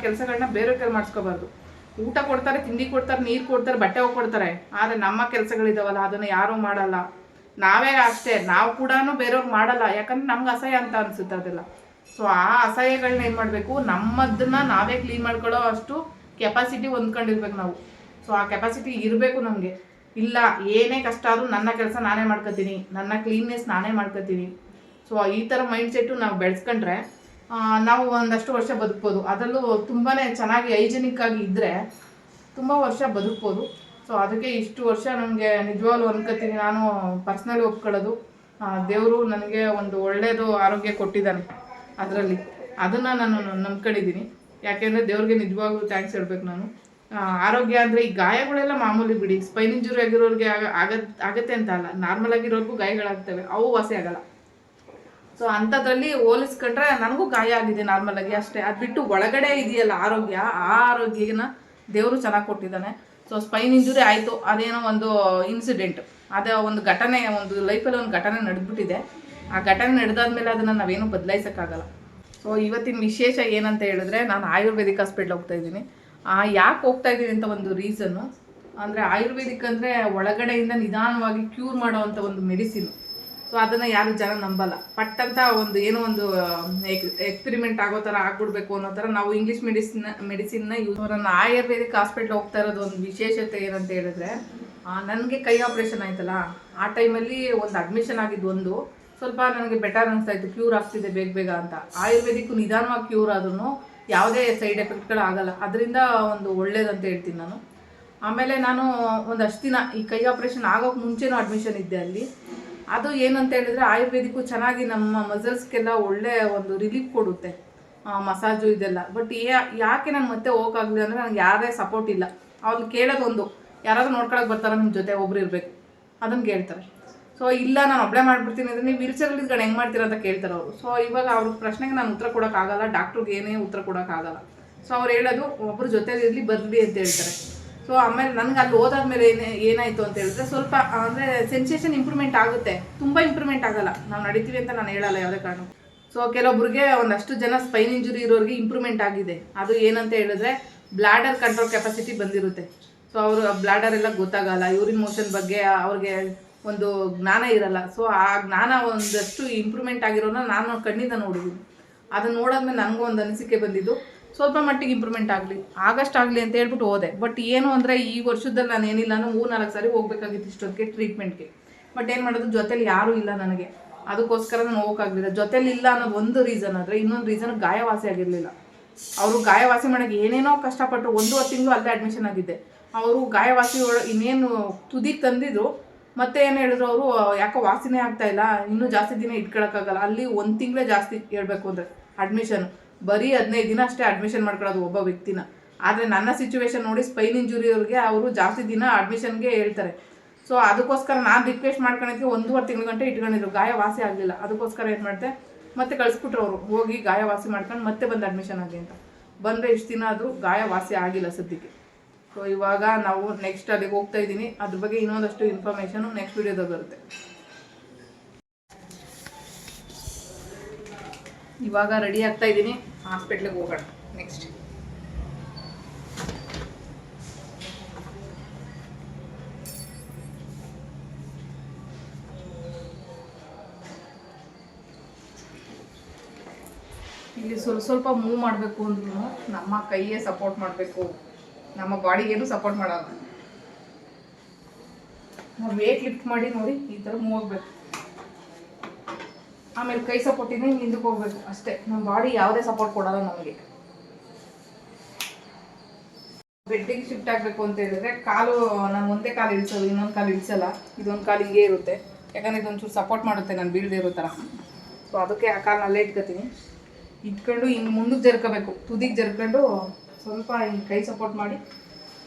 ಕೆಲಸಗಳನ್ನ ಬೇರೆಯವ್ರ ಕೈಲಿ ಮಾಡಿಸ್ಕೋಬಾರ್ದು. ಊಟ ಕೊಡ್ತಾರೆ, ತಿಂಡಿ ಕೊಡ್ತಾರೆ, ನೀರು ಕೊಡ್ತಾರೆ, ಬಟ್ಟೆ ಹೋಗ್ಕೊಡ್ತಾರೆ. ಆದರೆ ನಮ್ಮ ಕೆಲಸಗಳಿದಾವಲ್ಲ ಅದನ್ನು ಯಾರೂ ಮಾಡಲ್ಲ. ನಾವೇ ಅಷ್ಟೇ, ನಾವು ಕೂಡ ಬೇರೆಯವ್ರಿಗೆ ಮಾಡಲ್ಲ. ಯಾಕಂದ್ರೆ ನಮ್ಗೆ ಅಸಹ್ಯ ಅಂತ ಅನಿಸುತ್ತೆ ಅದೆಲ್ಲ. ಸೊ ಆ ಅಸಹ್ಯಗಳನ್ನ ಏನು ಮಾಡಬೇಕು? ನಮ್ಮದನ್ನ ನಾವೇ ಕ್ಲೀನ್ ಮಾಡ್ಕೊಳ್ಳೋ ಅಷ್ಟು ಕೆಪಾಸಿಟಿ ಹೊಂದ್ಕೊಂಡಿರ್ಬೇಕು ನಾವು. ಸೊ ಆ ಕೆಪಾಸಿಟಿ ಇರಬೇಕು ನಮಗೆ. ಇಲ್ಲ, ಏನೇ ಕಷ್ಟ ಆದರೂ ನನ್ನ ಕೆಲಸ ನಾನೇ ಮಾಡ್ಕೊತೀನಿ, ನನ್ನ ಕ್ಲೀನ್ನೆಸ್ ನಾನೇ ಮಾಡ್ಕೊತೀನಿ. ಸೊ ಈ ಥರ ಮೈಂಡ್ ಸೆಟ್ಟು ನಾವು ಬೆಳೆಸ್ಕೊಂಡ್ರೆ ನಾವು ಒಂದಷ್ಟು ವರ್ಷ ಬದುಕ್ಬೋದು. ಅದರಲ್ಲೂ ತುಂಬಾ ಚೆನ್ನಾಗಿ ಹೈಜಿನಿಕ್ ಆಗಿ ಇದ್ದರೆ ತುಂಬ ವರ್ಷ ಬದುಕ್ಬೋದು. ಸೊ ಅದಕ್ಕೆ ಇಷ್ಟು ವರ್ಷ ನನಗೆ ನಿಜವಾಗ್ಲೂ ಅನ್ಕೋತೀನಿ. ನಾನು ಪರ್ಸ್ನಲಿ ಒಪ್ಕೊಳ್ಳೋದು, ದೇವರು ನನಗೆ ಒಂದು ಒಳ್ಳೆಯದು ಆರೋಗ್ಯ ಕೊಟ್ಟಿದ್ದಾನೆ. ಅದರಲ್ಲಿ ಅದನ್ನು ನಾನು ನಂಬ್ಕೊಂಡಿದ್ದೀನಿ. ಯಾಕೆಂದರೆ ದೇವ್ರಿಗೆ ನಿಜವಾಗ್ಲೂ ಥ್ಯಾಂಕ್ಸ್ ಹೇಳ್ಬೇಕು ನಾನು. ಆರೋಗ್ಯ ಅಂದರೆ ಈ ಗಾಯಗಳೆಲ್ಲ ಮಾಮೂಲಿ ಬಿಡಿ. ಸ್ಪೈನ್ ಇಂಜುರಿ ಆಗಿರೋರಿಗೆ ಆಗತ್ತೆ ಅಂತ ಅಲ್ಲ, ನಾರ್ಮಲ್ ಆಗಿರೋರ್ಗೂ ಗಾಯಗಳಾಗ್ತವೆ, ಅವು ವಾಸಿ ಆಗಲ್ಲ. ಸೊ ಅಂಥದ್ರಲ್ಲಿ ಹೋಲಿಸ್ಕೊಂಡ್ರೆ ನನಗೂ ಗಾಯ ಆಗಿದೆ ನಾರ್ಮಲ್ ಆಗಿ ಅಷ್ಟೇ. ಅದು ಬಿಟ್ಟು ಒಳಗಡೆ ಇದೆಯಲ್ಲ ಆರೋಗ್ಯ, ಆ ಆರೋಗ್ಯನ ದೇವರು ಚೆನ್ನಾಗಿ ಕೊಟ್ಟಿದ್ದಾನೆ. ಸೊ ಸ್ಪೈನ್ ಇಂಜುರಿ ಆಯಿತು, ಅದೇನೋ ಒಂದು ಇನ್ಸಿಡೆಂಟ್, ಅದೇ ಒಂದು ಘಟನೆ, ಒಂದು ಲೈಫಲ್ಲಿ ಒಂದು ಘಟನೆ ನಡೆದ್ಬಿಟ್ಟಿದೆ. ಆ ಘಟನೆ ನಡೆದಾದ್ಮೇಲೆ ಅದನ್ನು ನಾವೇನು ಬದಲಾಯಿಸೋಕ್ಕಾಗಲ್ಲ. ಸೊ ಇವತ್ತಿನ ವಿಶೇಷ ಏನಂತ ಹೇಳಿದ್ರೆ, ನಾನು ಆಯುರ್ವೇದಿಕ್ ಹಾಸ್ಪಿಟ್ಲ್ ಹೋಗ್ತಾಯಿದ್ದೀನಿ. ಯಾಕೆ ಹೋಗ್ತಾಯಿದ್ದೀನಿ ಅಂತ ಒಂದು ರೀಸನ್ನು ಅಂದರೆ, ಆಯುರ್ವೇದಿಕ್ ಅಂದರೆ ಒಳಗಡೆಯಿಂದ ನಿಧಾನವಾಗಿ ಕ್ಯೂರ್ ಮಾಡೋ ಅಂಥ ಒಂದು ಮೆಡಿಸಿನು. ಸೊ ಅದನ್ನು ಯಾರು ಜನ ನಂಬಲ್ಲ. ಪಟ್ಟಂತ ಒಂದು ಏನೋ ಒಂದು ಎಕ್ಸ್ಪೆರಿಮೆಂಟ್ ಆಗೋ ಥರ ಆಗ್ಬಿಡ್ಬೇಕು ಅನ್ನೋ ಥರ ನಾವು ಇಂಗ್ಲೀಷ್ ಮೆಡಿಸಿನ್ನ ಯೂಸ್. ನನ್ನ ಆಯುರ್ವೇದಿಕ್ ಹಾಸ್ಪಿಟ್ಲ್ ಹೋಗ್ತಾ ಇರೋದು ಒಂದು ವಿಶೇಷತೆ ಏನಂತ ಹೇಳಿದ್ರೆ, ನನಗೆ ಕೈ ಆಪ್ರೇಷನ್ ಆಯ್ತಲ್ಲ, ಆ ಟೈಮಲ್ಲಿ ಒಂದು ಅಡ್ಮಿಷನ್ ಆಗಿದ್ದು. ಒಂದು ಸ್ವಲ್ಪ ನನಗೆ ಬೆಟರ್ ಅನಿಸ್ತಾ ಇತ್ತು, ಕ್ಯೂರ್ ಆಗ್ತಿದೆ ಬೇಗ ಅಂತ. ಆಯುರ್ವೇದಿಕ್ ನಿಧಾನವಾಗಿ ಕ್ಯೂರ್ ಆದ್ರೂ ಯಾವುದೇ ಸೈಡ್ ಎಫೆಕ್ಟ್ಗಳು ಆಗಲ್ಲ. ಅದರಿಂದ ಒಂದು ಒಳ್ಳೇದಂತ ಹೇಳ್ತೀನಿ ನಾನು. ಆಮೇಲೆ ನಾನು ಒಂದಷ್ಟು ದಿನ ಈ ಕೈ ಆಪ್ರೇಷನ್ ಆಗೋಕ್ಕೆ ಮುಂಚೆನೂ ಅಡ್ಮಿಷನ್ ಇದ್ದೆ ಅಲ್ಲಿ. ಅದು ಏನಂತ ಹೇಳಿದ್ರೆ, ಆಯುರ್ವೇದಿಕ್ಕು ಚೆನ್ನಾಗಿ ನಮ್ಮ ಮಸಲ್ಸ್ಗೆಲ್ಲ ಒಳ್ಳೆ ಒಂದು ರಿಲೀಫ್ ಕೊಡುತ್ತೆ, ಮಸಾಜು ಇದೆಲ್ಲ. ಬಟ್ ಯಾಕೆ ನಾನು ಮತ್ತೆ ಹೋಗೋಕ್ಕಾಗಲಿ ಅಂದರೆ, ನನಗೆ ಯಾರೇ ಸಪೋರ್ಟ್ ಇಲ್ಲ. ಅವ್ರು ಕೇಳೋದೊಂದು, ಯಾರಾದರೂ ನೋಡ್ಕೊಳಕ್ಕೆ ಬರ್ತಾರೋ ನಿಮ್ಮ ಜೊತೆ ಒಬ್ರು ಇರಬೇಕು, ಅದನ್ನು ಕೇಳ್ತಾರೆ. ಸೊ ಇಲ್ಲ, ನಾನು ಒಬ್ಬಳೇ ಮಾಡಿಬಿಡ್ತೀನಿ ಅಂದರೆ, ನೀವು ವೀಲ್ಚೇರಲ್ಲಿ ಇದ್ಕೊಂಡು ಹೆಂಗೆ ಮಾಡ್ತೀರ ಅಂತ ಕೇಳ್ತಾರೆ ಅವರು. ಸೊ ಇವಾಗ ಅವ್ರ ಪ್ರಶ್ನೆಗೆ ನಾನು ಉತ್ತರ ಕೊಡೋಕ್ಕಾಗಲ್ಲ, ಡಾಕ್ಟ್ರಿಗೆ ಏನೇ ಉತ್ತರ ಕೊಡೋಕ್ಕಾಗಲ್ಲ. ಸೊ ಅವ್ರು ಹೇಳೋದು ಒಬ್ಬರು ಜೊತೆಲಿರಲಿ, ಬರಲಿ ಅಂತ ಹೇಳ್ತಾರೆ. ಸೊ ಆಮೇಲೆ ನನಗೆ ಅಲ್ಲಿ ಹೋದಾದ್ಮೇಲೆ ಏನಾಯಿತು ಅಂತ ಹೇಳಿದ್ರೆ, ಸ್ವಲ್ಪ ಅಂದರೆ ಸೆನ್ಸೇಷನ್ ಇಂಪ್ರೂವ್ಮೆಂಟ್ ಆಗುತ್ತೆ, ತುಂಬ ಇಂಪ್ರೂವ್ಮೆಂಟ್ ಆಗಲ್ಲ. ನಾವು ನಡಿತೀವಿ ಅಂತ ನಾನು ಹೇಳಲ್ಲ ಯಾವುದೇ ಕಾರಣ. ಸೊ ಕೆಲವೊಬ್ರಿಗೆ, ಒಂದಷ್ಟು ಜನ ಸ್ಪೈನ್ ಇಂಜುರಿ ಇರೋರಿಗೆ ಇಂಪ್ರೂವ್ಮೆಂಟ್ ಆಗಿದೆ. ಅದು ಏನಂತ ಹೇಳಿದ್ರೆ, ಬ್ಲಾಡರ್ ಕಂಟ್ರೋಲ್ ಕೆಪಾಸಿಟಿ ಬಂದಿರುತ್ತೆ. ಸೊ ಅವರು ಬ್ಲಾಡರ್ ಎಲ್ಲ ಗೊತ್ತಾಗಲ್ಲ, ಯೂರಿನ್ ಮೋಷನ್ ಬಗ್ಗೆ ಅವ್ರಿಗೆ ಒಂದು ಜ್ಞಾನ ಇರಲ್ಲ. ಸೊ ಆ ಜ್ಞಾನ ಒಂದಷ್ಟು ಇಂಪ್ರೂವ್ಮೆಂಟ್ ಆಗಿರೋನ ನಾನು ಕಣ್ಣಿಂದ ನೋಡಿದ್ದೀನಿ. ಅದನ್ನು ನೋಡಾದ್ಮೇಲೆ ನನಗೂ ಒಂದು ಅನಿಸಿಕೆ ಬಂದಿದ್ದು, ಸ್ವಲ್ಪ ಮಟ್ಟಿಗೆ ಇಂಪ್ರೂವ್ಮೆಂಟ್ ಆಗಲಿ ಅಂತ ಹೇಳ್ಬಿಟ್ಟು ಹೋದೆ. ಬಟ್ ಏನು ಅಂದರೆ, ಈ ವರ್ಷದಲ್ಲಿ ನಾನು ಏನಿಲ್ಲ, ನಾನು 3-4 ಸಾರಿ ಹೋಗ್ಬೇಕಾಗಿತ್ತು ಇಷ್ಟೊತ್ತಿಗೆ ಟ್ರೀಟ್ಮೆಂಟ್ಗೆ. ಬಟ್ ಏನು ಮಾಡೋದು, ಜೊತೇಲಿ ಯಾರೂ ಇಲ್ಲ ನನಗೆ, ಅದಕ್ಕೋಸ್ಕರ ನಾನು ಹೋಗೋಕ್ಕಾಗಲಿಲ್ಲ. ಜೊತೇಲಿ ಇಲ್ಲ ಅನ್ನೋದು ಒಂದು ರೀಸನ್ ಆದರೆ, ಇನ್ನೊಂದು ರೀಸನ್ ಗಾಯವಾಸಿ ಆಗಿರಲಿಲ್ಲ. ಅವರು ಗಾಯವಾಸಿ ಮಾಡೋಕ್ಕೆ ಏನೇನೋ ಕಷ್ಟಪಟ್ಟರು. 1.5 ತಿಂಗಳು ಅಲ್ಲೇ ಅಡ್ಮಿಷನ್ ಆಗಿದ್ದೆ. ಅವರು ಗಾಯವಾಸಿ ಇನ್ನೇನು ತುದಿಗೆ ತಂದಿದ್ರು. ಮತ್ತೆ ಏನು ಹೇಳಿದ್ರು ಅವರು, ಯಾಕೋ ವಾಸಿನೇ ಆಗ್ತಾಯಿಲ್ಲ, ಇನ್ನೂ ಜಾಸ್ತಿ ದಿನ ಇಟ್ಕೊಳಕ್ಕಾಗಲ್ಲ. ಅಲ್ಲಿ 1 ತಿಂಗಳೇ ಜಾಸ್ತಿ ಹೇಳ್ಬೇಕು ಅಂದರೆ ಅಡ್ಮಿಷನ್. ಬರೀ 15 ದಿನ ಅಷ್ಟೇ ಅಡ್ಮಿಷನ್ ಮಾಡ್ಕೊಳ್ಳೋದು ಒಬ್ಬ ವ್ಯಕ್ತಿನ. ಆದರೆ ನನ್ನ ಸಿಚುವೇಶನ್ ನೋಡಿ ಸ್ಪೈನ್ ಇಂಜುರಿ ಅವ್ರಿಗೆ ಅವರು ಜಾಸ್ತಿ ದಿನ ಅಡ್ಮಿಷನ್ಗೆ ಹೇಳ್ತಾರೆ. ಸೊ ಅದಕ್ಕೋಸ್ಕರ ನಾನು ರಿಕ್ವೆಸ್ಟ್ ಮಾಡ್ಕೊಂಡಿದ್ದಕ್ಕೆ 1.5 ತಿಂಗಳ ಗಂಟೆ ಇಟ್ಕೊಂಡಿದ್ರು, ಗಾಯ ವಾಸಿ ಆಗಲಿಲ್ಲ. ಅದಕ್ಕೋಸ್ಕರ ಏನು ಮಾಡಿದೆ, ಮತ್ತೆ ಕಳಿಸ್ಬಿಟ್ರು ಅವರು, ಹೋಗಿ ಗಾಯ ವಾಸಿ ಮಾಡ್ಕೊಂಡು ಮತ್ತೆ ಬಂದು ಅಡ್ಮಿಷನ್ ಆಗಿ ಅಂತ. ಬಂದರೆ ಇಷ್ಟು ದಿನ ಆದರೂ ಗಾಯ ವಾಸಿ ಆಗಿಲ್ಲ ಸದ್ಯಕ್ಕೆ. ಸೊ ಇವಾಗ ನಾವು ನೆಕ್ಸ್ಟ್ ಅಲ್ಲಿಗೆ ಹೋಗ್ತಾ ಇದ್ದೀನಿ. ಅದ್ರ ಬಗ್ಗೆ ಇನ್ನೊಂದಷ್ಟು ಇನ್ಫಾರ್ಮೇಷನು ನೆಕ್ಸ್ಟ್ ವಿಡಿಯೋದಾಗ ಬರುತ್ತೆ. ಇವಾಗ ರೆಡಿ ಆಗ್ತಾ ಇದ್ದೀನಿ, ಹಾಸ್ಪಿಟ್ಲಿಗೆ ಹೋಗೋಣ ನೆಕ್ಸ್ಟ್. ಇಲ್ಲಿ ಸ್ವಲ್ಪ ಮೂವ್ ಮಾಡಬೇಕು ಅಂದ್ರೂ ನಮ್ಮ ಕೈಯೇ ಸಪೋರ್ಟ್ ಮಾಡಬೇಕು, ನಮ್ಮ ಬಾಡಿಗೇನು ಸಪೋರ್ಟ್ ಮಾಡಲ್ಲ. ನಾವು ವೇಟ್ ಲಿಫ್ಟ್ ಮಾಡಿ ನೋಡಿ ಈ ಥರ ಮೂವ್ ಆಗಬೇಕು, ಆಮೇಲೆ ಕೈ ಸಪೋರ್ಟಿಂದ ಹಿಂಗೆ ಹಿಂದಕ್ಕೆ ಹೋಗ್ಬೇಕು ಅಷ್ಟೇ. ನಮ್ಮ ಬಾಡಿ ಯಾವುದೇ ಸಪೋರ್ಟ್ ಕೊಡಲ್ಲ ನಮಗೆ. ಬೆಡ್ಡಿಗೆ ಶಿಫ್ಟ್ ಆಗಬೇಕು ಅಂತ ಹೇಳಿದ್ರೆ ಕಾಲು, ನಾನು ಒಂದೇ ಕಾಲು ಇಳಿಸೋದು, ಇನ್ನೊಂದು ಕಾಲು ಇಳಿಸಲ್ಲ. ಇದೊಂದು ಕಾಲು ಹಿಂಗೆ ಇರುತ್ತೆ, ಯಾಕಂದರೆ ಇದೊಂಚೂರು ಸಪೋರ್ಟ್ ಮಾಡುತ್ತೆ ನಾನು ಬೀಳದೇ ಇರೋ ಥರ. ಸೊ ಅದಕ್ಕೆ ಆ ಕಾಲು ಅಲ್ಲೇ ಇಟ್ಕೊತೀನಿ. ಇಟ್ಕೊಂಡು ಹಿಂಗೆ ಮುಂದಕ್ಕೆ ಜರ್ಕೋಬೇಕು, ತುದಿಗೆ ಜರ್ಕೊಂಡು ಸ್ವಲ್ಪ ಹಿಂಗೆ ಕೈ ಸಪೋರ್ಟ್ ಮಾಡಿ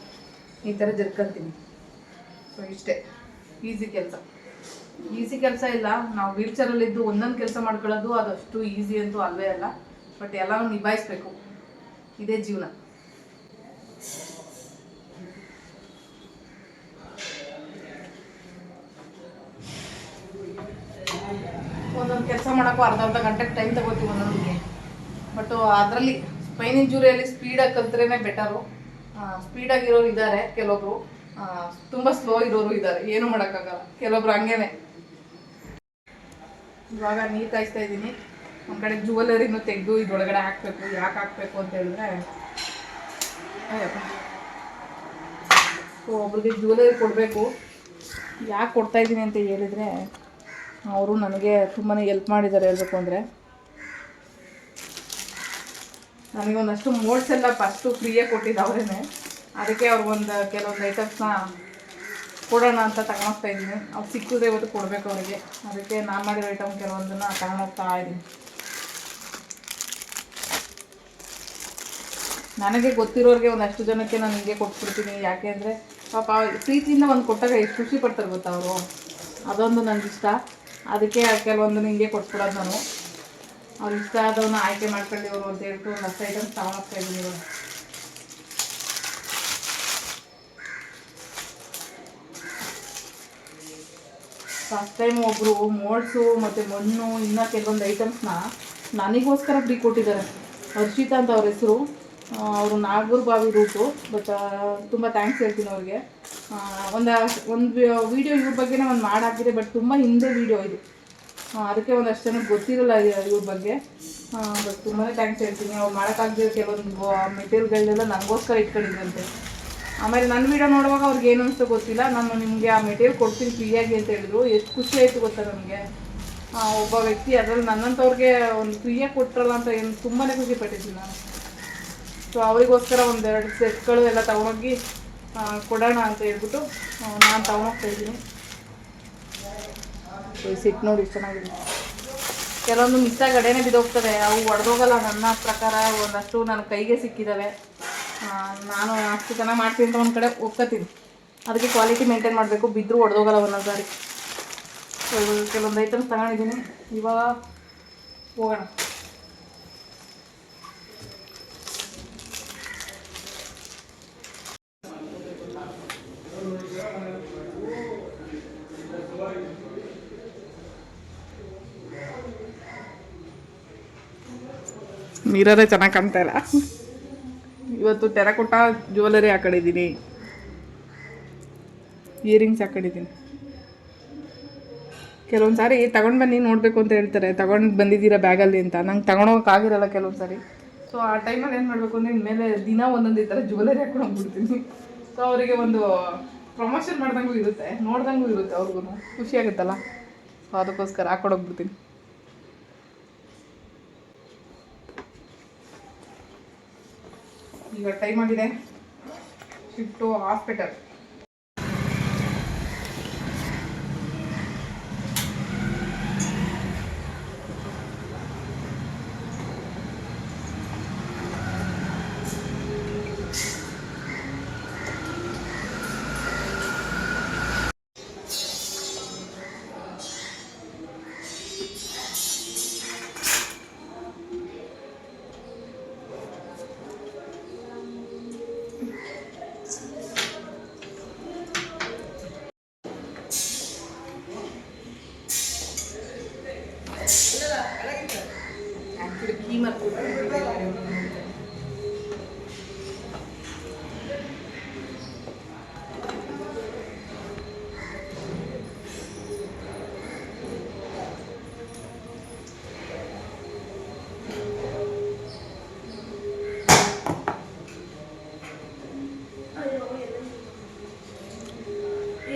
ಈ ಥರ ಜರ್ಕೊಂತೀನಿ. ಸೊ ಇಷ್ಟೇ ಈಸಿ ಕೆಲಸ ಇಲ್ಲ. ನಾವು ವೀಲ್ಚೇರಲ್ಲಿದ್ದು ಒಂದೊಂದು ಕೆಲಸ ಮಾಡ್ಕೊಳ್ಳೋದು ಅದಷ್ಟು ಈಸಿ ಅಂತೂ ಅಲ್ವೇ ಅಲ್ಲ. ಬಟ್ ಎಲ್ಲನೂ ನಿಭಾಯಿಸ್ಬೇಕು, ಇದೇ ಜೀವನ. ಒಂದೊಂದು ಕೆಲಸ ಮಾಡೋಕ್ಕೂ ಅರ್ಧ ಗಂಟೆಗೆ ಟೈಮ್ ತಗೋತೀವಿ ಒಂದೊಂದಿಗೆ. ಬಟ್ ಅದರಲ್ಲಿ ಸ್ಪೈನ್ ಇಂಜುರಿಯಲ್ಲಿ ಸ್ಪೀಡಾಗಿ ಕಲ್ತ್ರೇ ಬೆಟರು. ಸ್ಪೀಡಾಗಿರೋರು ಇದ್ದಾರೆ, ಕೆಲವೊಬ್ರು ತುಂಬ ಸ್ಲೋ ಇರೋರು ಇದ್ದಾರೆ, ಏನೂ ಮಾಡೋಕ್ಕಾಗಲ್ಲ. ಕೆಲವೊಬ್ರು ಹಂಗೇನೆ. ಇವಾಗ ನೀರು ಕಾಯಿಸ್ತಾ ಇದ್ದೀನಿ. ಒಂದು ಕಡೆ ಜುವೆಲ್ಲರಿನೂ ತೆಗೆದು ಇದರೊಳಗಡೆ ಹಾಕಬೇಕು. ಯಾಕೆ ಹಾಕಬೇಕು ಅಂತ ಹೇಳಿದ್ರೆ, ಸೊ ಒಬ್ರಿಗೆ ಜುವೆಲ್ಲರಿ ಕೊಡಬೇಕು. ಯಾಕೆ ಕೊಡ್ತಾಯಿದ್ದೀನಿ ಅಂತ ಹೇಳಿದರೆ, ಅವರು ನನಗೆ ತುಂಬಾ ಹೆಲ್ಪ್ ಮಾಡಿದ್ದಾರೆ. ಹೇಳಬೇಕು ಅಂದರೆ ನನಗೆ ಒಂದಷ್ಟು ಮೋಡ್ಸ್ ಎಲ್ಲ ಫಸ್ಟು ಫ್ರೀಯಾಗಿ ಕೊಟ್ಟಿದ್ದು ಅವರೇ. ಅದಕ್ಕೆ ಅವ್ರಿಗೊಂದು ಕೆಲವೊಂದು ಐಟಮ್ಸ್ನ ಕೊಡೋಣ ಅಂತ ತಗೊಂಡೋಗ್ತಾ ಇದ್ದೀನಿ. ಅವ್ರು ಸಿಕ್ಕಿದ್ರೆ ಇವತ್ತು ಕೊಡಬೇಕು ಅವರಿಗೆ. ಅದಕ್ಕೆ ನಾನು ಮಾಡಿರೋ ಐಟಮ್ ಕೆಲವೊಂದನ್ನು ತಗೊಂಡೋಗ್ತಾ ಇದ್ದೀನಿ. ನನಗೆ ಗೊತ್ತಿರೋರಿಗೆ ಒಂದಷ್ಟು ಜನಕ್ಕೆ ನಾನು ಹಿಂಗೆ ಕೊಟ್ಬಿಡ್ತೀನಿ. ಯಾಕೆ ಅಂದರೆ ಪಾಪ ಪ್ರೀತಿಯಿಂದ ಒಂದು ಕೊಟ್ಟಾಗ ಎಷ್ಟು ಖುಷಿ ಪಡ್ತಾರೆ ಗೊತ್ತಾ ಅವರು. ಅದೊಂದು ನನಗಿಷ್ಟ. ಅದಕ್ಕೆ ಕೆಲವೊಂದನ್ನು ಹಿಂಗೆ ಕೊಟ್ಬಿಡೋದು ನಾನು. ಅವ್ರು ಇಷ್ಟ ಆದವನ್ನ ಆಯ್ಕೆ ಮಾಡ್ಕೊಂಡಿವರು ಅಂತ ಹೇಳ್ಬಿಟ್ಟು ಒಂದಷ್ಟು ಐಟಮ್ಸ್ ತಗೊಂಡೋಗ್ತಾ ಇದ್ದೀನಿ ಇವಾಗ. ಫಸ್ಟ್ ಟೈಮ್ ಒಬ್ಬರು ಮೋಲ್ಡ್ಸು ಮತ್ತು ಮಣ್ಣು ಇನ್ನೂ ಕೆಲವೊಂದು ಐಟಮ್ಸ್ನ ನನಗೋಸ್ಕರ ಫ್ರೀ ಕೊಟ್ಟಿದ್ದಾರೆ. ಹರ್ಷಿತಾ ಅಂತ ಅವ್ರ ಹೆಸರು. ಅವರು ನಾಗೂರ್ ಬಾವಿ ರೂಟು. ಬಟ್ ತುಂಬ ಥ್ಯಾಂಕ್ಸ್ ಹೇಳ್ತೀನಿ ಅವ್ರಿಗೆ. ಒಂದು ವೀಡಿಯೋ ಇವ್ರ ಬಗ್ಗೆನೇ ಒಂದು ಮಾಡಾಕಿದೆ, ಬಟ್ ತುಂಬ ಹಿಂದೆ ವೀಡಿಯೋ ಇದು. ಅದಕ್ಕೆ ಒಂದಷ್ಟು ಜನಕ್ಕೆ ಗೊತ್ತಿರಲ್ಲ ಇವ್ರ ಬಗ್ಗೆ. ಬಟ್ ತುಂಬಾ ಥ್ಯಾಂಕ್ಸ್ ಹೇಳ್ತೀನಿ. ಅವ್ರು ಮಾಡೋಕ್ಕಾಗದೆ ಕೆಲವೊಂದು ಮೆಟೀರಿಯಲ್ಗಳನ್ನೆಲ್ಲ ನನಗೋಸ್ಕರ ಇಟ್ಕೊಂಡಿದ್ದಂತೆ. ಆಮೇಲೆ ನನ್ನ ವೀಡಿಯೋ ನೋಡುವಾಗ ಅವ್ರಿಗೆ ಏನು ಅನಿಸ್ತೋ ಗೊತ್ತಿಲ್ಲ, ನಾನು ನಿಮಗೆ ಆ ಮೆಟೀರಿಯಲ್ ಕೊಡ್ತೀನಿ ಫ್ರೀಯಾಗಿ ಅಂತ ಹೇಳಿದ್ರು. ಎಷ್ಟು ಖುಷಿ ಆಯಿತು ಗೊತ್ತಾ ನನಗೆ. ಒಬ್ಬ ವ್ಯಕ್ತಿ ಅದರಲ್ಲಿ ನನ್ನಂಥವ್ರಿಗೆ ಒಂದು ಫ್ರೀಯಾಗಿ ಕೊಟ್ಟರಲ್ಲ ಅಂತ ಏನು ತುಂಬಾ ಖುಷಿ ಪಟ್ಟಿದ್ದೀನಿ ನಾನು. ಸೊ ಅವರಿಗೋಸ್ಕರ ಒಂದೆರಡು ಸೆಟ್ಗಳು ಎಲ್ಲ ತೊಗೊಂಡೋಗಿ ಕೊಡೋಣ ಅಂತ ಹೇಳ್ಬಿಟ್ಟು ನಾನು ತೊಗೊಂಡೋಗ್ತಾಯಿದ್ದೀನಿ. ಈ ಸೆಟ್ ನೋಡಿ ಎಷ್ಟು ಚೆನ್ನಾಗಿದೆ. ಕೆಲವೊಂದು ಮಿಸ್ಸಾಗಿ ಗಡೆನೇ ಬಿದ್ದೋಗ್ತವೆ, ಅವು ಒಡೆದೋಗಲ್ಲ. ನನ್ನ ಪ್ರಕಾರ ಒಂದಷ್ಟು ನನ್ನ ಕೈಗೆ ಸಿಕ್ಕಿದ್ದಾವೆ. ನಾನು ಅಷ್ಟು ಚೆನ್ನಾಗಿ ಮಾಡ್ತೀನಿ ಅಂತ ಒಂದು ಕಡೆ ಒಪ್ಕೋತೀನಿ. ಅದಕ್ಕೆ ಕ್ವಾಲಿಟಿ ಮೇಂಟೈನ್ ಮಾಡಬೇಕು, ಬಿದ್ದರೂ ಒಡೆದೋಗಲ್ಲ ಒಂದೊಂದು ಸಾರಿ. ಕೆಲವೊಂದು ಐಟಮ್ಸ್ ತಗೊಂಡಿದ್ದೀನಿ. ಇವಾಗ ಹೋಗೋಣ. ಮಿರರೇ ಚೆನ್ನಾಗಿ ಕಾಣ್ತಾ ಇಲ್ಲ. ಇವತ್ತು ಟೆರಕೋಟಾ ಜ್ಯುವೆಲರಿ ಹಾಕೊಂಡಿದ್ದೀನಿ, ಇಯರಿಂಗ್ಸ್ ಹಾಕೊಂಡಿದ್ದೀನಿ. ಕೆಲವೊಂದು ಸಾರಿ ತಗೊಂಡು ಬನ್ನಿ ನೋಡಬೇಕು ಅಂತ ಹೇಳ್ತಾರೆ, ತಗೊಂಡು ಬಂದಿದ್ದೀರಾ ಬ್ಯಾಗಲ್ಲಿ ಅಂತ. ನಂಗೆ ತಗೊಂಡೋಗೋಕ್ಕಾಗಿರಲ್ಲ ಕೆಲವೊಂದು ಸಾರಿ. ಸೊ ಆ ಟೈಮಲ್ಲಿ ಏನು ಮಾಡಬೇಕು ಅಂದರೆ ಇನ್ಮೇಲೆ ದಿನ ಒಂದೊಂದು ಈ ಥರ ಜ್ಯುವೆಲರಿ ಹಾಕೊಂಡು ಹೋಗ್ಬಿಡ್ತೀನಿ. ಸೊ ಅವರಿಗೆ ಒಂದು ಪ್ರಮೋಷನ್ ಮಾಡ್ದಂಗೂ ಇರುತ್ತೆ, ನೋಡ್ದಂಗೂ ಇರುತ್ತೆ, ಅವ್ರಿಗೂ ಖುಷಿಯಾಗುತ್ತಲ್ಲ. ಸೊ ಅದಕ್ಕೋಸ್ಕರ ಹಾಕೊಂಡೋಗ್ಬಿಡ್ತೀನಿ. ಈಗ ಟೈಮ್ ಆಗಿದೆ, ಶಿಫ್ಟು ಹಾಸ್ಪಿಟಲ್.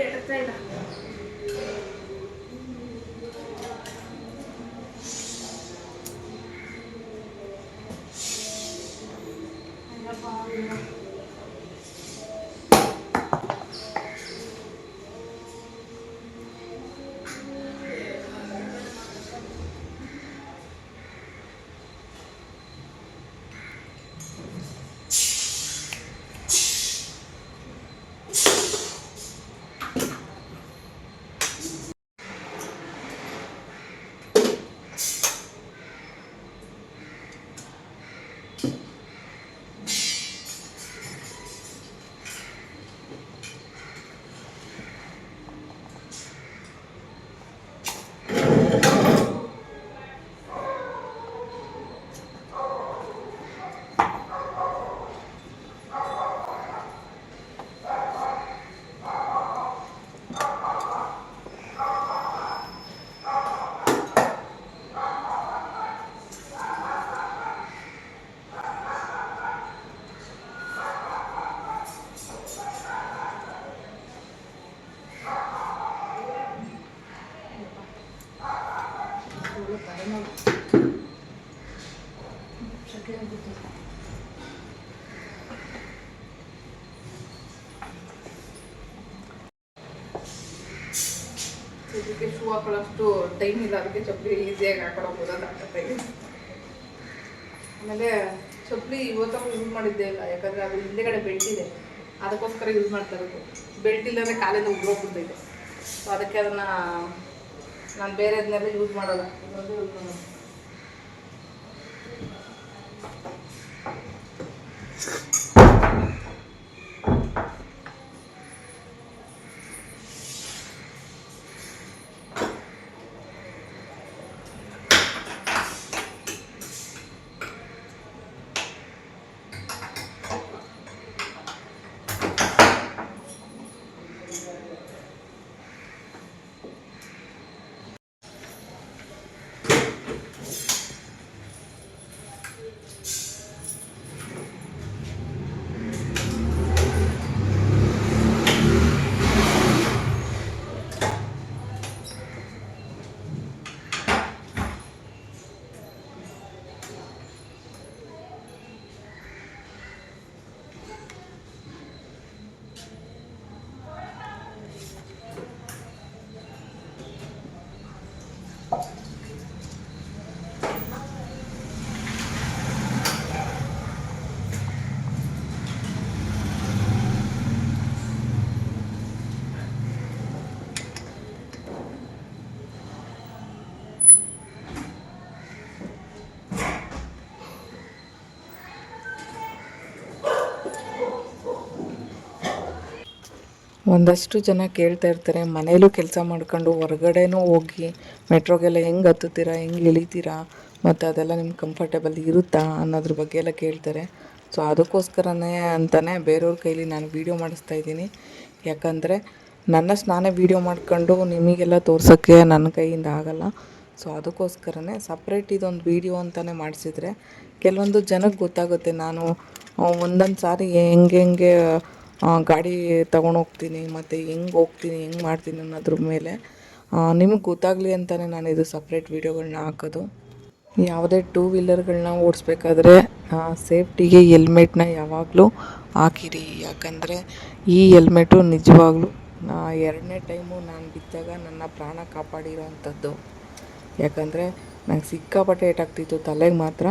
ಎಡತಾ ಇಲ್ಲ. ಇದಕ್ಕೆ ಶೂ ಹಾಕೊಳ್ಳೋಷ್ಟು ಟೈಮ್ ಇಲ್ಲ, ಅದಕ್ಕೆ ಚಪ್ಪಲಿ ಈಸಿಯಾಗಿ ಹಾಕೊಳ್ಳೋದು ಆಗ್ತದೆ. ಆಮೇಲೆ ಚಪ್ಪಲಿ ಇವತ್ತೂ ಯೂಸ್ ಮಾಡಿದ್ದೇ ಇಲ್ಲ, ಯಾಕಂದರೆ ಅದು ಹಿಂದೆಗಡೆ ಬೆಲ್ಟ್ ಇದೆ, ಅದಕ್ಕೋಸ್ಕರ ಯೂಸ್ ಮಾಡ್ತಾ ಇರೋದು. ಬೆಲ್ಟ್ ಇಲ್ಲಾಂದರೆ ಕಾಲಿಂದ ಉಗ್ರೋಗ್ಬಿಡ್ತೈತೆ. ಸೊ ಅದಕ್ಕೆ ಅದನ್ನು ನಾನು ಬೇರೆದನ್ನೆಲ್ಲ ಯೂಸ್ ಮಾಡೋಲ್ಲ, ಇದೊಂದು ಯೂಸ್ ಮಾಡೋದು. ಒಂದಷ್ಟು ಜನ ಕೇಳ್ತಾ ಇರ್ತಾರೆ, ಮನೇಲೂ ಕೆಲಸ ಮಾಡ್ಕೊಂಡು ಹೊರಗಡೆನೂ ಹೋಗಿ ಮೆಟ್ರೋಗೆಲ್ಲ ಹೆಂಗೆ ಹತ್ತುತ್ತೀರಾ, ಹೆಂಗೆ ಇಳಿತೀರಾ, ಮತ್ತು ಅದೆಲ್ಲ ನಿಮ್ಗೆ ಕಂಫರ್ಟೇಬಲ್ ಇರುತ್ತಾ ಅನ್ನೋದ್ರ ಬಗ್ಗೆ ಎಲ್ಲ ಕೇಳ್ತಾರೆ. ಸೊ ಅದಕ್ಕೋಸ್ಕರನೇ ಅಂತಲೇ ಬೇರೆಯವ್ರ ಕೈಲಿ ನಾನು ವೀಡಿಯೋ ಮಾಡಿಸ್ತಾ ಇದ್ದೀನಿ. ಯಾಕಂದರೆ ನನ್ನಷ್ಟು ನಾನೇ ವೀಡಿಯೋ ಮಾಡ್ಕೊಂಡು ನಿಮಗೆಲ್ಲ ತೋರ್ಸೋಕ್ಕೆ ನನ್ನ ಕೈಯಿಂದ ಆಗೋಲ್ಲ. ಸೊ ಅದಕ್ಕೋಸ್ಕರನೇ ಸಪ್ರೇಟ್ ಇದೊಂದು ವೀಡಿಯೋ ಅಂತಲೇ ಮಾಡಿಸಿದ್ರೆ ಕೆಲವೊಂದು ಜನಕ್ಕೆ ಗೊತ್ತಾಗುತ್ತೆ. ನಾನು ಒಂದೊಂದು ಸಾರಿ ಹೆಂಗೆ ಗಾಡಿ ತೊಗೊಂಡೋಗ್ತೀನಿ ಮತ್ತು ಹೆಂಗೆ ಹೋಗ್ತೀನಿ, ಹೆಂಗೆ ಮಾಡ್ತೀನಿ ಅನ್ನೋದ್ರ ಮೇಲೆ ನಿಮಗೆ ಗೊತ್ತಾಗಲಿ ಅಂತಲೇ ನಾನು ಇದು ಸಪ್ರೇಟ್ ವೀಡಿಯೋಗಳನ್ನ ಹಾಕೋದು. ಯಾವುದೇ ಟೂ ವೀಲರ್ಗಳನ್ನ ಓಡಿಸ್ಬೇಕಾದ್ರೆ ಸೇಫ್ಟಿಗೆ ಹೆಲ್ಮೆಟ್ನ ಯಾವಾಗಲೂ ಹಾಕಿರಿ. ಯಾಕಂದರೆ ಈ ಹೆಲ್ಮೆಟು ನಿಜವಾಗ್ಲೂ 2ನೇ ಟೈಮು ನಾನು ಬಿದ್ದಾಗ ನನ್ನ ಪ್ರಾಣ ಕಾಪಾಡಿರೋ ಅಂಥದ್ದು. ಯಾಕಂದರೆ ನಂಗೆ ಸಿಕ್ಕಾಪಟ್ಟೆ ಏಟಾಗ್ತಿತ್ತು ತಲೆಗೆ ಮಾತ್ರ,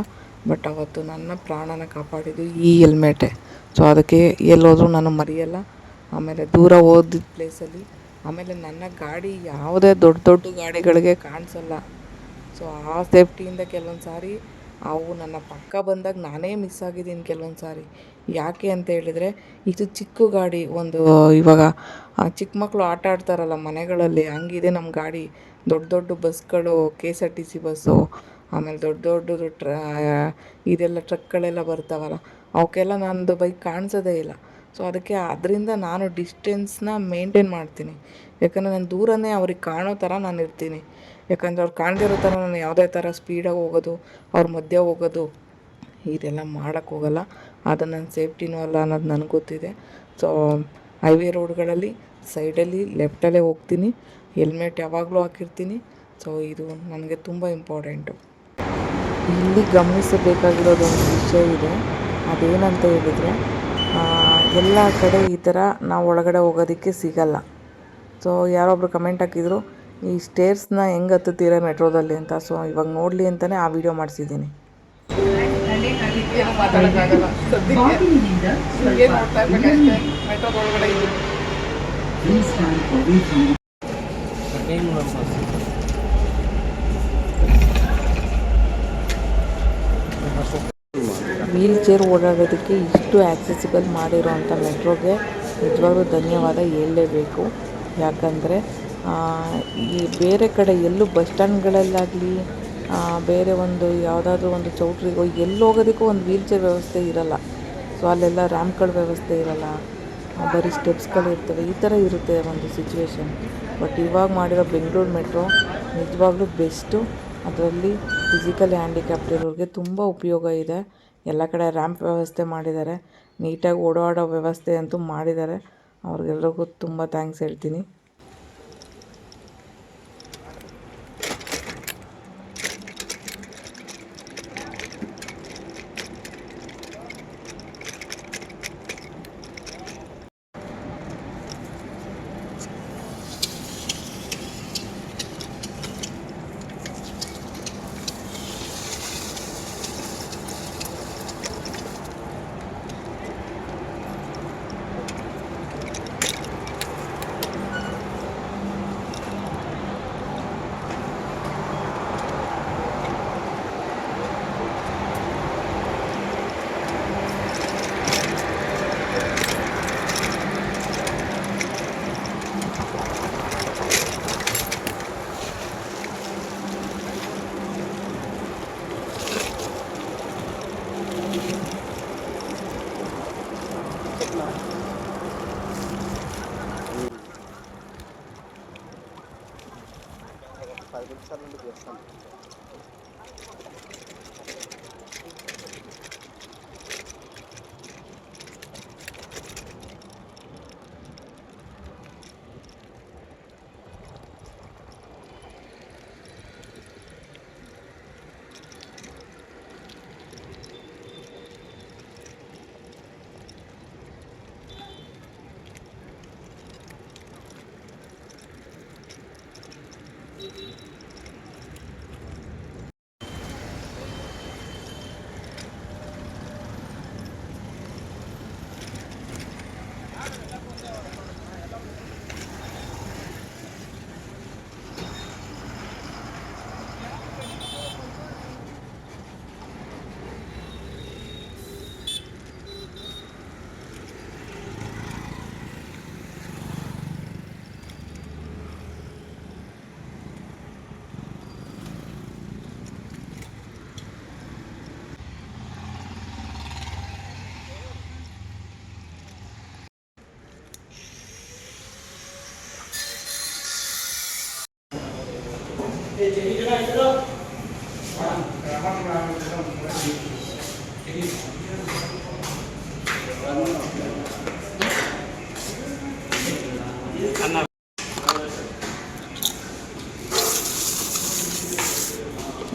ಬಟ್ ಅವತ್ತು ನನ್ನ ಪ್ರಾಣನ ಕಾಪಾಡಿದ್ದು ಈ ಹೆಲ್ಮೆಟೇ. ಸೊ ಅದಕ್ಕೆ ಎಲ್ಲೋದ್ರೂ ನಾನು ಮರೆಯಲ್ಲ. ಆಮೇಲೆ ದೂರ ಹೋದಿದ್ದ ಪ್ಲೇಸಲ್ಲಿ ಆಮೇಲೆ ನನ್ನ ಗಾಡಿ ಯಾವುದೇ ದೊಡ್ಡ ಗಾಡಿಗಳಿಗೆ ಕಾಣಿಸಲ್ಲ. ಸೊ ಆ ಸೇಫ್ಟಿಯಿಂದ ಕೆಲವೊಂದು ಸಾರಿ ಅವು ನನ್ನ ಪಕ್ಕ ಬಂದಾಗ ನಾನೇ ಮಿಸ್ ಆಗಿದ್ದೀನಿ ಕೆಲವೊಂದು ಸಾರಿ. ಯಾಕೆ ಅಂತ ಹೇಳಿದರೆ ಇದು ಚಿಕ್ಕ ಗಾಡಿ, ಒಂದು ಇವಾಗ ಚಿಕ್ಕ ಮಕ್ಕಳು ಆಟ ಆಡ್ತಾರಲ್ಲ ಮನೆಗಳಲ್ಲಿ, ಹಂಗಿದೆ ನಮ್ಮ ಗಾಡಿ. ದೊಡ್ಡ ಬಸ್ಗಳು, KSRTC ಬಸ್ಸು, ಆಮೇಲೆ ದೊಡ್ಡದು ಇದೆಲ್ಲ ಟ್ರಕ್ಗಳೆಲ್ಲ ಬರ್ತಾವಲ್ಲ, ಅವಕ್ಕೆಲ್ಲ ನನ್ನದು ಬೈಕ್ ಕಾಣಿಸೋದೇ ಇಲ್ಲ. ಸೊ ಅದಕ್ಕೆ ಅದರಿಂದ ನಾನು ಡಿಸ್ಟೆನ್ಸ್ನ ಮೇಂಟೈನ್ ಮಾಡ್ತೀನಿ. ಯಾಕಂದರೆ ನಾನು ದೂರನೇ ಅವ್ರಿಗೆ ಕಾಣೋ ಥರ ನಾನು ಇರ್ತೀನಿ. ಯಾಕಂದರೆ ಅವ್ರು ಕಾಣದಿರೋ ಥರ ನಾನು ಯಾವುದೇ ಥರ ಸ್ಪೀಡಾಗಿ ಹೋಗೋದು, ಅವ್ರ ಮಧ್ಯೆ ಹೋಗೋದು ಇದೆಲ್ಲ ಮಾಡೋಕ್ಕೋಗಲ್ಲ. ಅದು ನನ್ನ ಸೇಫ್ಟಿನೂ ಅಲ್ಲ ಅನ್ನೋದು ನನಗೆ ಗೊತ್ತಿದೆ. ಸೊ ಹೈವೇ ರೋಡ್ಗಳಲ್ಲಿ ಸೈಡಲ್ಲಿ ಲೆಫ್ಟಲ್ಲೇ ಹೋಗ್ತೀನಿ. ಹೆಲ್ಮೆಟ್ ಯಾವಾಗಲೂ ಹಾಕಿರ್ತೀನಿ. ಸೊ ಇದು ನನಗೆ ತುಂಬ ಇಂಪಾರ್ಟೆಂಟು. ಇಲ್ಲಿ ಗಮನಿಸಬೇಕಾಗಿರೋದೊಂದು ವಿಷಯ ಇದೆ. ಅದೇನಂತ ಹೇಳಿದರೆ, ಎಲ್ಲ ಕಡೆ ಈ ಥರ ನಾವು ಒಳಗಡೆ ಹೋಗೋದಕ್ಕೆ ಸಿಗಲ್ಲ. ಸೊ ಯಾರೊಬ್ಬರು ಕಮೆಂಟ್ ಹಾಕಿದರು, ಈ ಸ್ಟೇರ್ಸ್ನ ಹೆಂಗೆ ಹತ್ತುತ್ತೀರಾ ಮೆಟ್ರೋದಲ್ಲಿ ಅಂತ. ಸೊ ಇವಾಗ ನೋಡಲಿ ಅಂತಲೇ ಆ ವಿಡಿಯೋ ಮಾಡಿಸಿದ್ದೀನಿ. ಮಾತಾಡೋಕ್ಕಾಗಲ್ಲ ಸದ್ಯಕ್ಕೆ, ಹೀಗೆ ನೋಡ್ತಾ ಇರ್ಬೇಕಷ್ಟೇ. ಮೆಟ್ರೋದ ಒಳಗಡೆ ಇದ್ದೀನಿ. ವೀಲ್ ಚೇರ್ ಓಡಾಡೋದಕ್ಕೆ ಇಷ್ಟು ಆ್ಯಕ್ಸೆಸಿಬಲ್ ಮಾಡಿರೋವಂಥ ಮೆಟ್ರೋಗೆ ನಿಜವಾಗ್ಲೂ ಧನ್ಯವಾದ ಹೇಳಲೇಬೇಕು. ಯಾಕಂದರೆ ಈ ಬೇರೆ ಕಡೆ ಎಲ್ಲೂ ಬಸ್ ಸ್ಟ್ಯಾಂಡ್ಗಳಲ್ಲಾಗಲಿ ಬೇರೆ ಒಂದು ಯಾವುದಾದ್ರೂ ಒಂದು ಚೌಟ್ರಿಗೋ ಎಲ್ಲಿ ಹೋಗೋದಕ್ಕೂ ಒಂದು ವೀಲ್ ಚೇರ್ ವ್ಯವಸ್ಥೆ ಇರೋಲ್ಲ. ಸೊ ಅಲ್ಲೆಲ್ಲ ರ್ಯಾಂಪ್ಗಳ ವ್ಯವಸ್ಥೆ ಇರೋಲ್ಲ, ಬರೀ ಸ್ಟೆಪ್ಸ್ಗಳು ಇರ್ತವೆ. ಈ ಥರ ಇರುತ್ತೆ ಒಂದು ಸಿಚುವೇಶನ್. ಬಟ್ ಇವಾಗ ಮಾಡಿರೋ ಬೆಂಗಳೂರು ಮೆಟ್ರೋ ನಿಜವಾಗ್ಲೂ ಬೆಸ್ಟು. ಅದರಲ್ಲಿ ಫಿಸಿಕಲಿ ಹ್ಯಾಂಡಿಕ್ಯಾಪ್ಟ್ ಇರೋರಿಗೆ ತುಂಬ ಉಪಯೋಗ ಇದೆ. ಎಲ್ಲ ಕಡೆ ರ್ಯಾಂಪ್ ವ್ಯವಸ್ಥೆ ಮಾಡಿದ್ದಾರೆ, ನೀಟಾಗಿ ಓಡಾಡೋ ವ್ಯವಸ್ಥೆ ಅಂತೂ ಮಾಡಿದ್ದಾರೆ. ಅವ್ರಿಗೆಲ್ರಿಗೂ ತುಂಬ ಥ್ಯಾಂಕ್ಸ್ ಹೇಳ್ತೀನಿ.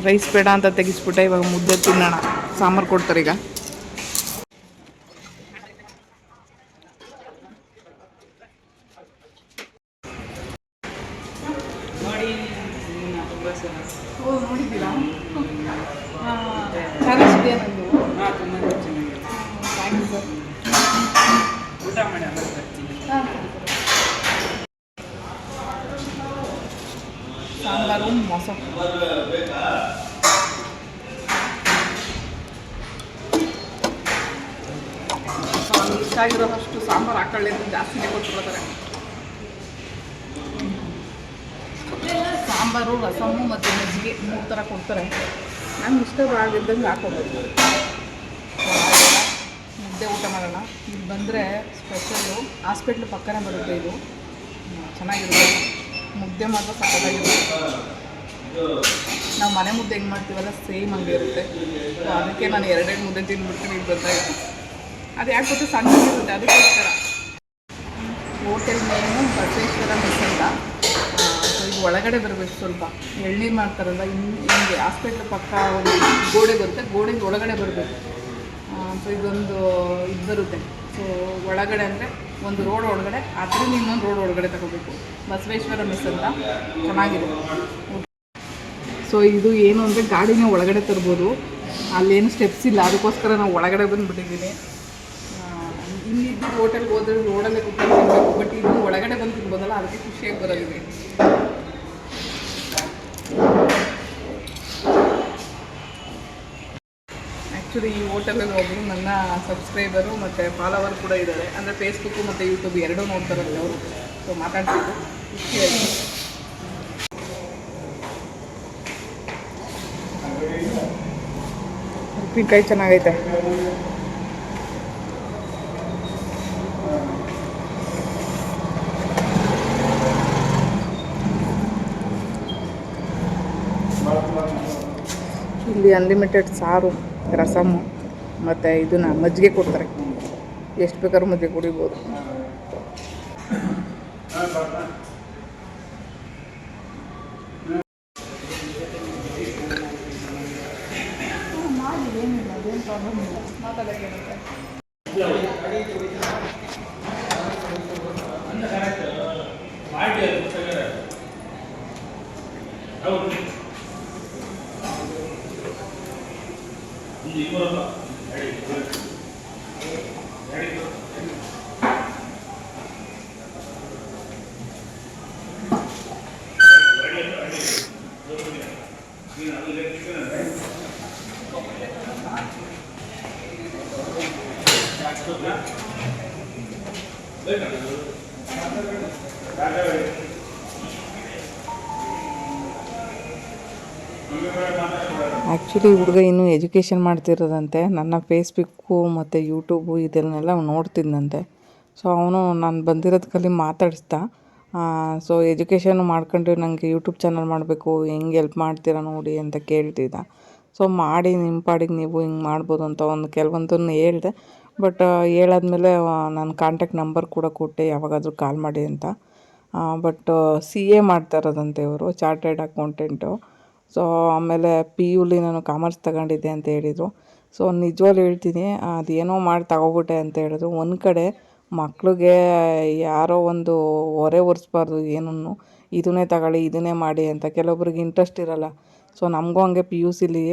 ರೈಸ್ ಬೇಡ ಅಂತ ತೆಗಿಸ್ಬಿಟ್ಟೆ. ಇವಾಗ ಮುದ್ದೆ ತಿನ್ನೋಣ. ಸಾಂಬಾರು ಕೊಡ್ತಾರೆ ಈಗ. ನೋಡಿದ್ದೀರಾ? ಚೆನ್ನಾಗಿದೆ ನಂದು. Thank you sir. ಊಟ ಮಾಡಿ ಸಾಂಬಾರು ಮೊಸರು. ಇಷ್ಟ ಆಗಿರೋಷ್ಟು ಸಾಂಬಾರು ಹಾಕೊಳ್ಳಿ ಅಂತ ಜಾಸ್ತಿನೇ ಕೊಟ್ಟಿರ್ತಾರೆ. ಸಾಂಬಾರು, ರಸಮ್ಮು ಮತ್ತು ಮಜ್ಜಿಗೆ 3 ಥರ ಕೊಡ್ತಾರೆ. ನಾನು ಇಷ್ಟವಾಗಿದ್ದಂಗೆ ಹಾಕೋಬೋದು. ಮುದ್ದೆ ಊಟ ಮಾಡೋಣ. ಇಲ್ಲಿ ಬಂದರೆ ಸ್ಪೆಷಲ್ಲು ಹಾಸ್ಪಿಟ್ಲ್ ಪಕ್ಕನೇ ಬರುತ್ತೆ. ಇದು ಚೆನ್ನಾಗಿರುತ್ತೆ. ಮುದ್ದೆ ಮಾತ್ರ ಸಕ್ಕತ್ತಾಗಿರುತ್ತೆ. ನಾವು ಮನೆ ಮುದ್ದೆ ಹೆಂಗೆ ಮಾಡ್ತೀವಲ್ಲ ಸೇಮ್ ಹಂಗೆ ಇರುತ್ತೆ. ಸೊ ಅದಕ್ಕೆ ನಾನು 2 ಮುದ್ದೆ ತಿಂದ್ಬಿಡ್ತೀನಿ. ಈಗ ಬಂದಾಗ ಅದು ಯಾಕೆ ಗೊತ್ತು, ಸಣ್ಣಗಿರುತ್ತೆ, ಅದಕ್ಕೋಸ್ಕರ. ಹೋಟೆಲ್ ನೇಮು ಬಸವೇಶ್ವರ ಮೆಸ್ ಅಂತ. ಸೊ ಇದು ಒಳಗಡೆ ಬರಬೇಕು, ಸ್ವಲ್ಪ ಎಳ್ನೀರು ಮಾಡ್ತಾರಲ್ಲ ಹಿಂಗೆ ಹಾಸ್ಪಿಟ್ಲ್ ಪಕ್ಕ ಒಂದು ಗೋಡೆ ಬರುತ್ತೆ, ಗೋಡೆಗೆ ಒಳಗಡೆ ಬರಬೇಕು. ಸೊ ಇದೊಂದು ಇದು ಬರುತ್ತೆ. ಸೊ ಒಳಗಡೆ ಅಂದರೆ ಒಂದು ರೋಡ್ ಒಳಗಡೆ, ಅದರಿಂದ ಇನ್ನೊಂದು ರೋಡ್ ಒಳಗಡೆ ತಗೋಬೇಕು. ಬಸವೇಶ್ವರ ಮೆಸ್ ಅಂತ, ಚೆನ್ನಾಗಿದೆ. ಸೊ ಇದು ಏನು ಅಂದರೆ ಗಾಡಿನ ಒಳಗಡೆ ತರ್ಬೋದು, ಅಲ್ಲೇನು ಸ್ಟೆಪ್ಸ್ ಇಲ್ಲ, ಅದಕ್ಕೋಸ್ಕರ ನಾವು ಒಳಗಡೆ ಬಂದುಬಿಟ್ಟಿದ್ದೀನಿ. ಇಲ್ಲಿದ್ದು ಹೋಟೆಲ್ಗೆ ಹೋದ್ರೆ ರೋಡಲ್ಲೇ ಕುತ್ಕೊಂಡು ತಿನ್ನಬೇಕು, ಬಟ್ ಇದು ಒಳಗಡೆ ಬಂದು ತಿನ್ಬೋದಲ್ಲ, ಅದಕ್ಕೆ ಖುಷಿಯಾಗಿ ಬರೋದಿದೆ. ಆ್ಯಕ್ಚುಲಿ ಈ ಹೋಟೆಲಲ್ಲಿ ಒಬ್ಬರು ನನ್ನ ಸಬ್ಸ್ಕ್ರೈಬರು ಮತ್ತು ಫಾಲೋವರ್ ಕೂಡ ಇದ್ದಾರೆ, ಅಂದರೆ ಫೇಸ್ಬುಕ್ಕು ಮತ್ತು ಯೂಟ್ಯೂಬ್ ಎರಡೂ ನೋಡ್ತಾರಲ್ಲ ಅವರು. ಸೊ ಮಾತಾಡ್ತಿದ್ದು ಖುಷಿಯಾಗಿ. ಉಪ್ಪಿನಕಾಯಿ ಚೆನ್ನಾಗೈತೆ. ಇಲ್ಲಿ ಅನ್ಲಿಮಿಟೆಡ್ ಸಾರು, ರಸಮ್ಮು ಮತ್ತು ಇದನ್ನು ಮಜ್ಜಿಗೆ ಕೊಡ್ತಾರೆ, ಎಷ್ಟು ಬೇಕಾದ್ರೂ ಮಜ್ಜಿಗೆ ಕುಡಿಬೋದು. ಏನಿಲ್ಲ, ಅದೇನು ಪ್ರಾಬ್ಲಮ್ ಇಲ್ಲ, ಮಾತಾಡೋಕ್ಕೇನಂತೆ. ಆ್ಯಕ್ಚುಲಿ ಹುಡುಗ ಇನ್ನೂ ಎಜುಕೇಷನ್ ಮಾಡ್ತಿರೋದಂತೆ. ನನ್ನ ಫೇಸ್ಬುಕ್ಕು ಮತ್ತು ಯೂಟ್ಯೂಬು ಇದನ್ನೆಲ್ಲ ನೋಡ್ತಿದ್ದಂತೆ. ಸೊ ಅವನು ನಾನು ಬಂದಿರೋದಕ್ಕಲ್ಲಿ ಮಾತಾಡಿಸ್ದ. ಸೊ ಎಜುಕೇಷನ್ ಮಾಡ್ಕೊಂಡು ನನಗೆ ಯೂಟ್ಯೂಬ್ ಚಾನಲ್ ಮಾಡಬೇಕು, ಹೆಂಗೆ ಹೆಲ್ಪ್ ಮಾಡ್ತೀರಾ ನೋಡಿ ಅಂತ ಕೇಳ್ತಿದ್ದ. ಸೊ ಮಾಡಿ ನಿಮ್ಮ ಪಾಡಿಗೆ ನೀವು ಹಿಂಗೆ ಮಾಡ್ಬೋದು ಅಂತ ಕೆಲವೊಂದನ್ನು ಹೇಳಿದೆ. ಬಟ್ ಹೇಳಾದ್ಮೇಲೆ ನಾನು ಕಾಂಟ್ಯಾಕ್ಟ್ ನಂಬರ್ ಕೂಡ ಕೊಟ್ಟೆ, ಯಾವಾಗಾದರೂ ಕಾಲ್ ಮಾಡಿ ಅಂತ. ಬಟ್ CA ಮಾಡ್ತಾ ಇರೋದಂತೆ ಇವರು, ಚಾರ್ಟೆಡ್ ಅಕೌಂಟೆಂಟು. ಸೊ ಆಮೇಲೆ PUಲಿ ನಾನು ಕಾಮರ್ಸ್ ತಗೊಂಡಿದ್ದೆ ಅಂತ ಹೇಳಿದರು. ಸೊ ನಿಜವಾಗ್ಲೂ ಹೇಳ್ತೀನಿ, ಅದೇನೋ ಮಾಡಿ ತಗೋಬಿಟ್ಟೆ ಅಂತ ಹೇಳಿದ್ರು. ಒಂದು ಕಡೆ ಮಕ್ಳಿಗೆ ಯಾರೋ ಒಂದು ಹೊರೆ ಹೊರಿಸ್ಬಾರ್ದು, ಏನನ್ನು ಇದನ್ನೇ ತಗೊಳ್ಳಿ ಇದನ್ನೇ ಮಾಡಿ ಅಂತ. ಕೆಲವೊಬ್ರಿಗೆ ಇಂಟ್ರೆಸ್ಟ್ ಇರೋಲ್ಲ. ಸೊ ನಮಗೂ ಹಂಗೆ PUCಲಿ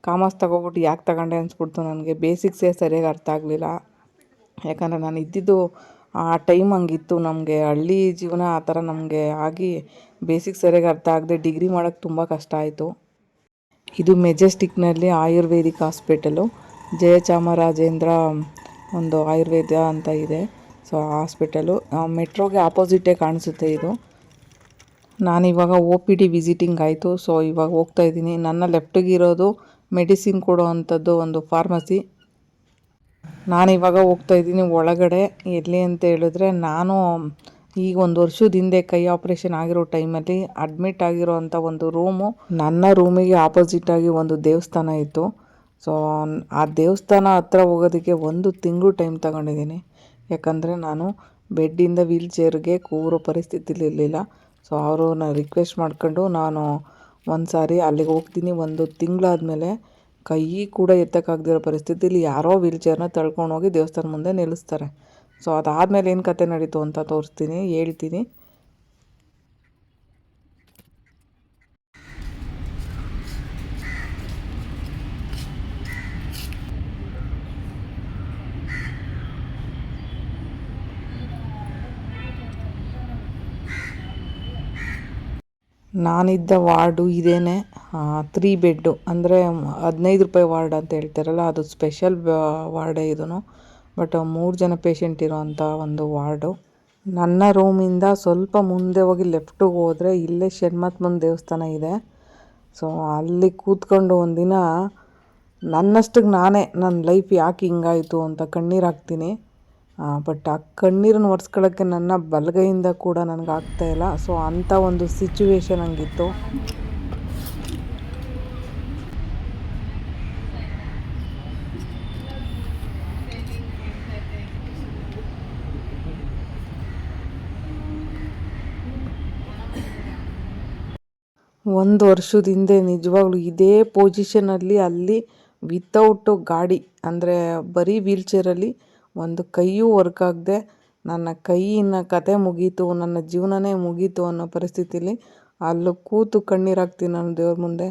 ಕಾಮರ್ಸ್ ತಗೋಬಿಟ್ಟು ಯಾಕೆ ತಗೊಂಡೆ ಅನಿಸ್ಬಿಡ್ತು ನನಗೆ. ಬೇಸಿಕ್ಸೇ ಸರಿಯಾಗಿ ಅರ್ಥ ಆಗಲಿಲ್ಲ. ಯಾಕಂದರೆ ನಾನು ಇದ್ದಿದ್ದು ಆ ಟೈಮ್ ಹಂಗಿತ್ತು, ನಮಗೆ ಹಳ್ಳಿ ಜೀವನ ಆ ಥರ ನಮಗೆ ಆಗಿ ಬೇಸಿಕ್ಸ್ ಸರಿಯಾಗಿ ಅರ್ಥ ಆಗದೆ ಡಿಗ್ರಿ ಮಾಡೋಕ್ಕೆ ತುಂಬ ಕಷ್ಟ ಆಯಿತು. ಇದು ಮೆಜೆಸ್ಟಿಕ್ನಲ್ಲಿ ಆಯುರ್ವೇದಿಕ್ ಹಾಸ್ಪಿಟಲು, ಜಯಚಾಮರಾಜೇಂದ್ರ ಒಂದು ಆಯುರ್ವೇದ ಅಂತ ಇದೆ. ಸೊ ಹಾಸ್ಪಿಟಲು ಮೆಟ್ರೋಗೆ ಆಪೋಸಿಟೇ ಕಾಣಿಸುತ್ತೆ ಇದು. ನಾನಿವಾಗ OPD ವಿಸಿಟಿಂಗ್ ಆಯಿತು. ಸೊ ಇವಾಗ ಹೋಗ್ತಾಯಿದ್ದೀನಿ. ನನ್ನ ಲೆಫ್ಟಿಗೆ ಇರೋದು ಮೆಡಿಸಿನ್ ಕೊಡೋ ಅಂಥದ್ದು ಒಂದು ಫಾರ್ಮಸಿ. ನಾನಿವಾಗ ಹೋಗ್ತಾಯಿದ್ದೀನಿ ಒಳಗಡೆ. ಎಲ್ಲಿ ಅಂತ ಹೇಳಿದ್ರೆ, ನಾನು ಈಗ 1 ವರ್ಷದ ಹಿಂದೆ ಕೈ ಆಪ್ರೇಷನ್ ಆಗಿರೋ ಟೈಮಲ್ಲಿ ಅಡ್ಮಿಟ್ ಆಗಿರೋ ಅಂಥ ಒಂದು ರೂಮು, ನನ್ನ ರೂಮಿಗೆ ಆಪೋಸಿಟಾಗಿ ಒಂದು ದೇವಸ್ಥಾನ ಇತ್ತು. ಸೊ ಆ ದೇವಸ್ಥಾನ ಹತ್ರ ಹೋಗೋದಕ್ಕೆ 1 ತಿಂಗಳು ಟೈಮ್ ತಗೊಂಡಿದ್ದೀನಿ. ಯಾಕಂದರೆ ನಾನು ಬೆಡ್ಡಿಂದ ವೀಲ್ ಚೇರ್ಗೆ ಕೂರೋ ಪರಿಸ್ಥಿತಿಲಿ ಇರಲಿಲ್ಲ. ಸೊ ಅವ್ರನ್ನ ರಿಕ್ವೆಸ್ಟ್ ಮಾಡ್ಕೊಂಡು ನಾನು ಒಂದು ಸಾರಿ ಅಲ್ಲಿಗೆ ಹೋಗ್ತೀನಿ. 1 ತಿಂಗಳಾದಮೇಲೆ ಕೈ ಕೂಡ ಎತ್ತಕ್ಕಾಗದಿರೋ ಪರಿಸ್ಥಿತಿಲಿ ಯಾರೋ ವೀಲ್ ಚೇರ್ನ ತಳ್ಕೊಂಡು ಹೋಗಿ ದೇವಸ್ಥಾನ ಮುಂದೆ ನಿಲ್ಲಿಸ್ತಾರೆ. ಸೊ ಅದಾದಮೇಲೆ ಏನು ಕತೆ ನಡೀತು ಅಂತ ತೋರಿಸ್ತೀನಿ, ಹೇಳ್ತೀನಿ. ನಾನಿದ್ದ ವಾರ್ಡು ಇದೇನೆ, 3 ಬೆಡ್ಡು, ಅಂದರೆ 15 ರೂಪಾಯಿ ವಾರ್ಡ್ ಅಂತ ಹೇಳ್ತಾರಲ್ಲ, ಅದು ಸ್ಪೆಷಲ್ ವಾರ್ಡೇ ಇದೂ. ಬಟ್ 3 ಜನ ಪೇಷಂಟ್ ಇರೋವಂಥ ಒಂದು ವಾರ್ಡು. ನನ್ನ ರೂಮಿಂದ ಸ್ವಲ್ಪ ಮುಂದೆ ಹೋಗಿ ಲೆಫ್ಟಿಗೆ ಹೋದರೆ ಇಲ್ಲೇ ಷಣ್ಮಹಾತ್ಮನ ದೇವಸ್ಥಾನ ಇದೆ. ಸೊ ಅಲ್ಲಿ ಕೂತ್ಕೊಂಡು ಒಂದಿನ ನನ್ನಷ್ಟಕ್ಕೆ ನಾನೇ ನನ್ನ ಲೈಫ್ ಯಾಕೆ ಹಿಂಗಾಯಿತು ಅಂತ ಕಣ್ಣೀರು ಹಾಕ್ತೀನಿ. ಬಟ್ ಆ ಕಣ್ಣೀರನ್ನು ಒರೆಸ್ಕೊಳ್ಳೋಕ್ಕೆ ನನ್ನ ಬಲಗೈಯಿಂದ ಕೂಡ ನನಗಾಗ್ತಾಯಿಲ್ಲ. ಸೊ ಅಂಥ ಒಂದು ಸಿಚುವೇಶನ್ ಹಂಗಿತ್ತು. ಒಂದು ವರ್ಷದ ಹಿಂದೆ ನಿಜವಾಗ್ಲೂ ಇದೇ ಪೊಸಿಷನಲ್ಲಿ ಅಲ್ಲಿ ವಿತೌಟ್ ಗಾಡಿ ಅಂದರೆ ಬರೀ ವೀಲ್ಚೇರಲ್ಲಿ ಒಂದು ಕೈಯೂ ವರ್ಕ್ ಆಗದೆ ನನ್ನ ಕೈಯಿನ ಕತೆ ಮುಗೀತು, ನನ್ನ ಜೀವನನೇ ಮುಗೀತು ಅನ್ನೋ ಪರಿಸ್ಥಿತಿಲಿ ಅಲ್ಲೂ ಕೂತು ಕಣ್ಣೀರಾಗ್ತೀನಿ ನಾನು ದೇವ್ರ ಮುಂದೆ.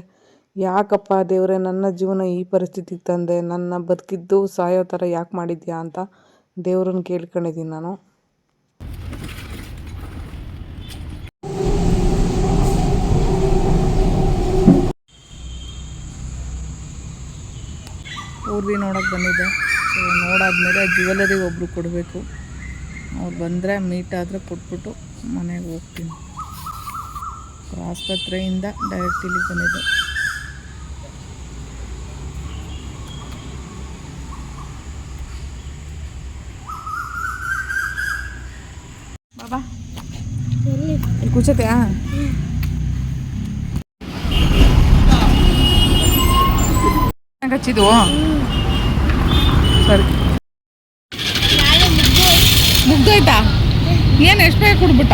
ಯಾಕಪ್ಪ ದೇವರೇ ನನ್ನ ಜೀವನ ಈ ಪರಿಸ್ಥಿತಿಗೆ ತಂದೆ, ನನ್ನ ಬದುಕಿದ್ದು ಸಾಯೋ ಥರ ಯಾಕೆ ಮಾಡಿದ್ಯಾ ಅಂತ ದೇವ್ರನ್ನ ಕೇಳ್ಕೊಂಡಿದ್ದೀನಿ ನಾನು. ಊರ್ವಿ ನೋಡೋಕೆ ಬಂದಿದ್ದೆ. ಸೊ ನೋಡಾದ್ಮೇಲೆ ಜ್ಯುವೆಲರಿ ಒಬ್ಬರು ಕೊಡಬೇಕು. ಅವ್ರು ಬಂದರೆ ಮೀಟ್ ಆದರೆ ಕೊಟ್ಬಿಟ್ಟು ಮನೆಗೆ ಹೋಗ್ತೀನಿ. ಆಸ್ಪತ್ರೆಯಿಂದ ಡೈರೆಕ್ಟ್ ಇಲ್ಲಿಗೆ ಬಂದಿದ್ದೆ. ಬಾಬಾ ಕೂಚತ್ಯಾ? ಹಚ್ಚಿದ್ವು ಸರಿ. ಮುಗ್ದೋಯ್ತಾ? ಏನು ಎಷ್ಟು ಬೇಗ ಕೊಡ್ಬಿಟ್ಟ?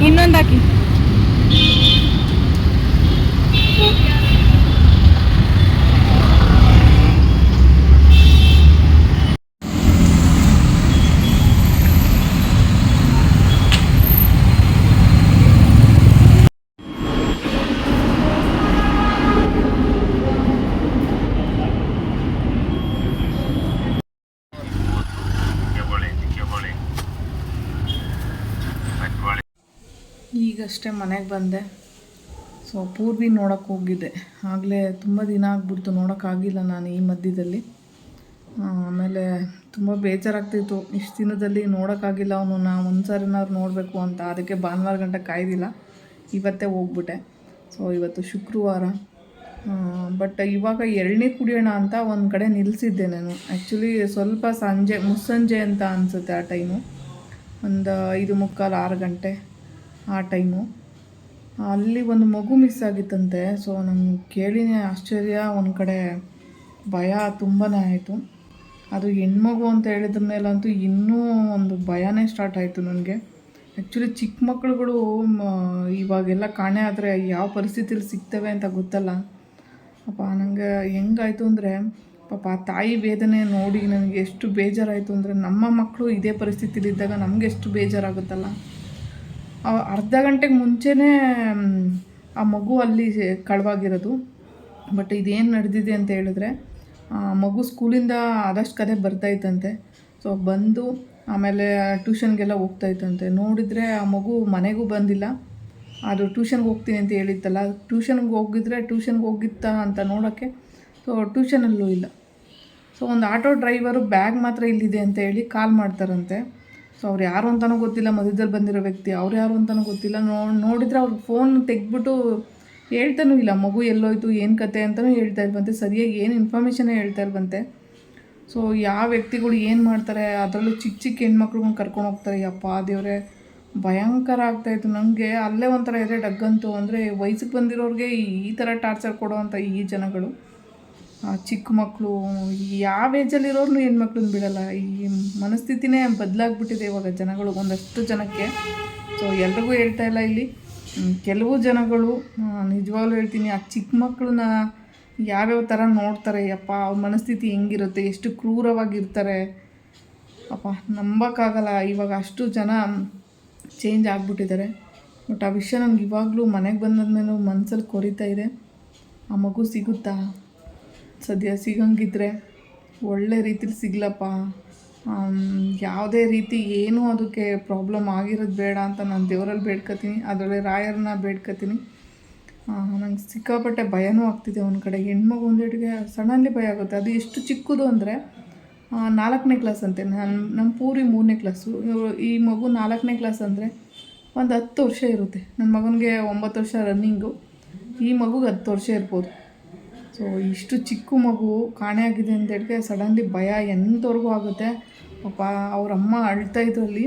ಇನ್ನೊಂದು ಹಾಕಿ. ಈಗಷ್ಟೇ ಮನೆಗೆ ಬಂದೆ. ಸೊ ಪೂರ್ವಿ ನೋಡೋಕ್ಕೆ ಹೋಗಿದ್ದೆ. ಆಗಲೇ ತುಂಬ ದಿನ ಆಗ್ಬಿಡ್ತು, ನೋಡೋಕ್ಕಾಗಿಲ್ಲ ನಾನು ಈ ಮಧ್ಯದಲ್ಲಿ. ಆಮೇಲೆ ತುಂಬ ಬೇಜಾರಾಗ್ತಿತ್ತು, ಇಷ್ಟು ದಿನದಲ್ಲಿ ನೋಡೋಕ್ಕಾಗಿಲ್ಲ ಅವನು. ಒಂದು ಸಾರಿನಾದ್ರು ನೋಡಬೇಕು ಅಂತ. ಅದಕ್ಕೆ ಭಾನುವಾರ ಗಂಟೆ ಕಾಯ್ದಿಲ್ಲ, ಇವತ್ತೇ ಹೋಗ್ಬಿಟ್ಟೆ. ಸೊ ಇವತ್ತು ಶುಕ್ರವಾರ. ಬಟ್ ಇವಾಗ ಎಳ್ನೀರು ಕುಡಿಯೋಣ ಅಂತ ಒಂದು ಕಡೆ ನಿಲ್ಲಿಸಿದ್ದೆ ನಾನು. ಆ್ಯಕ್ಚುಲಿ ಸ್ವಲ್ಪ ಮುಸ್ಸಂಜೆ ಅಂತ ಅನಿಸುತ್ತೆ ಆ ಟೈಮು. ಒಂದು 5:45, 6 ಗಂಟೆ ಆ ಟೈಮು. ಅಲ್ಲಿ ಒಂದು ಮಗು ಮಿಸ್ ಆಗಿತ್ತಂತೆ. ಸೊ ನಂಗೆ ಕೇಳಿನೇ ಆಶ್ಚರ್ಯ, ಒಂದು ಕಡೆ ಭಯ ತುಂಬಾ ಆಯಿತು. ಅದು ಹೆಣ್ಮಗು ಅಂತ ಹೇಳಿದ ಮೇಲಂತೂ ಇನ್ನೂ ಒಂದು ಭಯನೇ ಸ್ಟಾರ್ಟ್ ಆಯಿತು ನನಗೆ. ಆ್ಯಕ್ಚುಲಿ ಚಿಕ್ಕ ಮಕ್ಕಳುಗಳು ಇವಾಗೆಲ್ಲ ಕಾಣೆ ಆದರೆ ಯಾವ ಪರಿಸ್ಥಿತಿಲಿ ಸಿಗ್ತವೆ ಅಂತ ಗೊತ್ತಲ್ಲ. ಪಾಪ ನನಗೆ ಹೆಂಗಾಯಿತು ಅಂದರೆ, ಪಾಪ ಆ ತಾಯಿ ವೇದನೆ ನೋಡಿ ನನಗೆ ಎಷ್ಟು ಬೇಜಾರಾಯಿತು ಅಂದರೆ, ನಮ್ಮ ಮಕ್ಕಳು ಇದೇ ಪರಿಸ್ಥಿತಿಲಿದ್ದಾಗ ನಮಗೆ ಎಷ್ಟು ಬೇಜಾರಾಗುತ್ತಲ್ಲ. ಅರ್ಧ ಗಂಟೆಗೆ ಮುಂಚೆನೇ ಆ ಮಗು ಅಲ್ಲಿ ಕಳವಾಗಿರೋದು. ಬಟ್ ಇದೇನು ನಡೆದಿದೆ ಅಂತ ಹೇಳಿದ್ರೆ, ಮಗು ಸ್ಕೂಲಿಂದ ಆದಷ್ಟು ಕದೆ ಬರ್ತಾಯಿತ್ತಂತೆ. ಸೊ ಬಂದು ಆಮೇಲೆ ಟ್ಯೂಷನ್ಗೆಲ್ಲ ಹೋಗ್ತಾಯಿತ್ತಂತೆ. ನೋಡಿದರೆ ಆ ಮಗು ಮನೆಗೂ ಬಂದಿಲ್ಲ. ಅದು ಟ್ಯೂಷನ್ಗೆ ಹೋಗ್ತೀನಿ ಅಂತ ಹೇಳಿತ್ತಲ್ಲ, ಟ್ಯೂಷನ್ಗೆ ಹೋಗಿತ್ತಾ ಅಂತ ನೋಡೋಕ್ಕೆ ಸೊ ಟ್ಯೂಷನಲ್ಲೂ ಇಲ್ಲ. ಸೊ ಒಂದು ಆಟೋ ಡ್ರೈವರು ಬ್ಯಾಗ್ ಮಾತ್ರ ಇಲ್ಲಿದೆ ಅಂತ ಹೇಳಿ ಕಾಲ್ ಮಾಡ್ತಾರಂತೆ. ಸೊ ಅವ್ರು ಯಾರು ಅಂತಲೂ ಗೊತ್ತಿಲ್ಲ, ಮಧ್ಯದಲ್ಲಿ ಬಂದಿರೋ ವ್ಯಕ್ತಿ ಅವ್ರು ಯಾರು ಅಂತಲೂ ಗೊತ್ತಿಲ್ಲ. ನೋಡಿದರೆ ಅವ್ರು ಫೋನ್ ತೆಗೆದ್ಬಿಟ್ಟು ಹೇಳ್ತಾನೂ ಇಲ್ಲ ಮಗು ಎಲ್ಲೋಯ್ತು ಏನು ಕತೆ ಅಂತಲೂ ಹೇಳ್ತಾ ಇಲ್ವಂತೆ. ಸರಿಯಾಗಿ ಏನು ಇನ್ಫಾರ್ಮೇಷನೇ ಹೇಳ್ತಾ ಇಲ್ವಂತೆ. ಸೊ ಯಾವ ವ್ಯಕ್ತಿಗಳು ಏನು ಮಾಡ್ತಾರೆ, ಅದರಲ್ಲೂ ಚಿಕ್ಕ ಹೆಣ್ಮಕ್ಳುಗಳ್ನ ಕರ್ಕೊಂಡು ಹೋಗ್ತಾರೆ. ಯಪ್ಪ ದೇವರೇ, ಭಯಂಕರ ಆಗ್ತಾಯಿತ್ತು ನನಗೆ. ಅಲ್ಲೇ ಒಂಥರ ಎದೆ ಡಗ್ಗಂತು. ಅಂದರೆ ವಯಸ್ಸಿಗೆ ಬಂದಿರೋರಿಗೆ ಈ ಥರ ಟಾರ್ಚರ್ ಕೊಡೋವಂಥ ಈ ಜನಗಳು, ಚಿಕ್ಕ ಮಕ್ಕಳು, ಯಾವ ಏಜಲ್ಲಿರೋರ್ನು ಹೆಣ್ಮಕ್ಳನ್ನ ಬಿಡೋಲ್ಲ. ಈ ಮನಸ್ಥಿತಿನೇ ಬದಲಾಗ್ಬಿಟ್ಟಿದೆ ಇವಾಗ ಜನಗಳು, ಒಂದಷ್ಟು ಜನಕ್ಕೆ. ಸೊ ಎಲ್ರಿಗೂ ಹೇಳ್ತಾ ಇಲ್ಲ ಇಲ್ಲಿ. ಕೆಲವು ಜನಗಳು ನಿಜವಾಗ್ಲೂ ಹೇಳ್ತೀನಿ, ಆ ಚಿಕ್ಕ ಮಕ್ಕಳನ್ನ ಯಾವ್ಯಾವ ಥರ ನೋಡ್ತಾರೆ. ಯಪ್ಪ ಅವ್ರ ಮನಸ್ಥಿತಿ ಹೆಂಗಿರುತ್ತೆ, ಎಷ್ಟು ಕ್ರೂರವಾಗಿರ್ತಾರೆ. ಅಪ್ಪ ನಂಬೋಕ್ಕಾಗಲ್ಲ. ಇವಾಗ ಅಷ್ಟು ಜನ ಚೇಂಜ್ ಆಗಿಬಿಟ್ಟಿದ್ದಾರೆ. ಬಟ್ ಆ ವಿಷಯ ನನಗೆ ಇವಾಗಲೂ ಮನೆಗೆ ಬಂದಾದ್ಮೇಲೂ ಮನಸ್ಸಲ್ಲಿ ಕೊರಿತಾ ಇದೆ. ಆ ಮಗು ಸಿಗುತ್ತಾ? ಸದ್ಯ ಸಿಗಂಗಿದ್ರೆ ಒಳ್ಳೆ ರೀತಿಲಿ ಸಿಗ್ಲಪ್ಪ. ಯಾವುದೇ ರೀತಿ ಏನೂ ಅದಕ್ಕೆ ಪ್ರಾಬ್ಲಮ್ ಆಗಿರೋದು ಬೇಡ ಅಂತ ನಾನು ದೇವರಲ್ಲಿ ಬೇಡ್ಕೊತೀನಿ, ಅದರಲ್ಲಿ ರಾಯರನ್ನ ಬೇಡ್ಕೊತೀನಿ. ನಂಗೆ ಸಿಕ್ಕಾಪಟ್ಟೆ ಭಯನೂ ಆಗ್ತಿದೆ. ಒಂದು ಕಡೆ ಹೆಣ್ಮಗು ಒಂದೇಟಿಗೆ ಸಡನ್ಲಿ ಭಯ ಆಗುತ್ತೆ. ಅದು ಎಷ್ಟು ಚಿಕ್ಕದು ಅಂದರೆ 4ನೇ ಕ್ಲಾಸ್ ಅಂತೆ. ನಮ್ಮ ಪೂರಿ 3ನೇ ಕ್ಲಾಸು. ಈ ಮಗು 4ನೇ ಕ್ಲಾಸ್ ಅಂದರೆ ಒಂದು 10 ವರ್ಷ ಇರುತ್ತೆ. ನನ್ನ ಮಗನಿಗೆ 9 ವರ್ಷ ರನ್ನಿಂಗು, ಈ ಮಗುಗೆ 10 ವರ್ಷ ಇರ್ಬೋದು. ಸೊ ಇಷ್ಟು ಚಿಕ್ಕ ಮಗು ಕಾಣೆಯಾಗಿದೆ ಅಂತೇಳಿಗೆ ಸಡನ್ಲಿ ಭಯ ಎಂಥವ್ರಿಗೂ ಆಗುತ್ತೆ. ಪಾಪ ಅವರಮ್ಮ ಅಳ್ತಾಯಿದ್ರು ಅಲ್ಲಿ,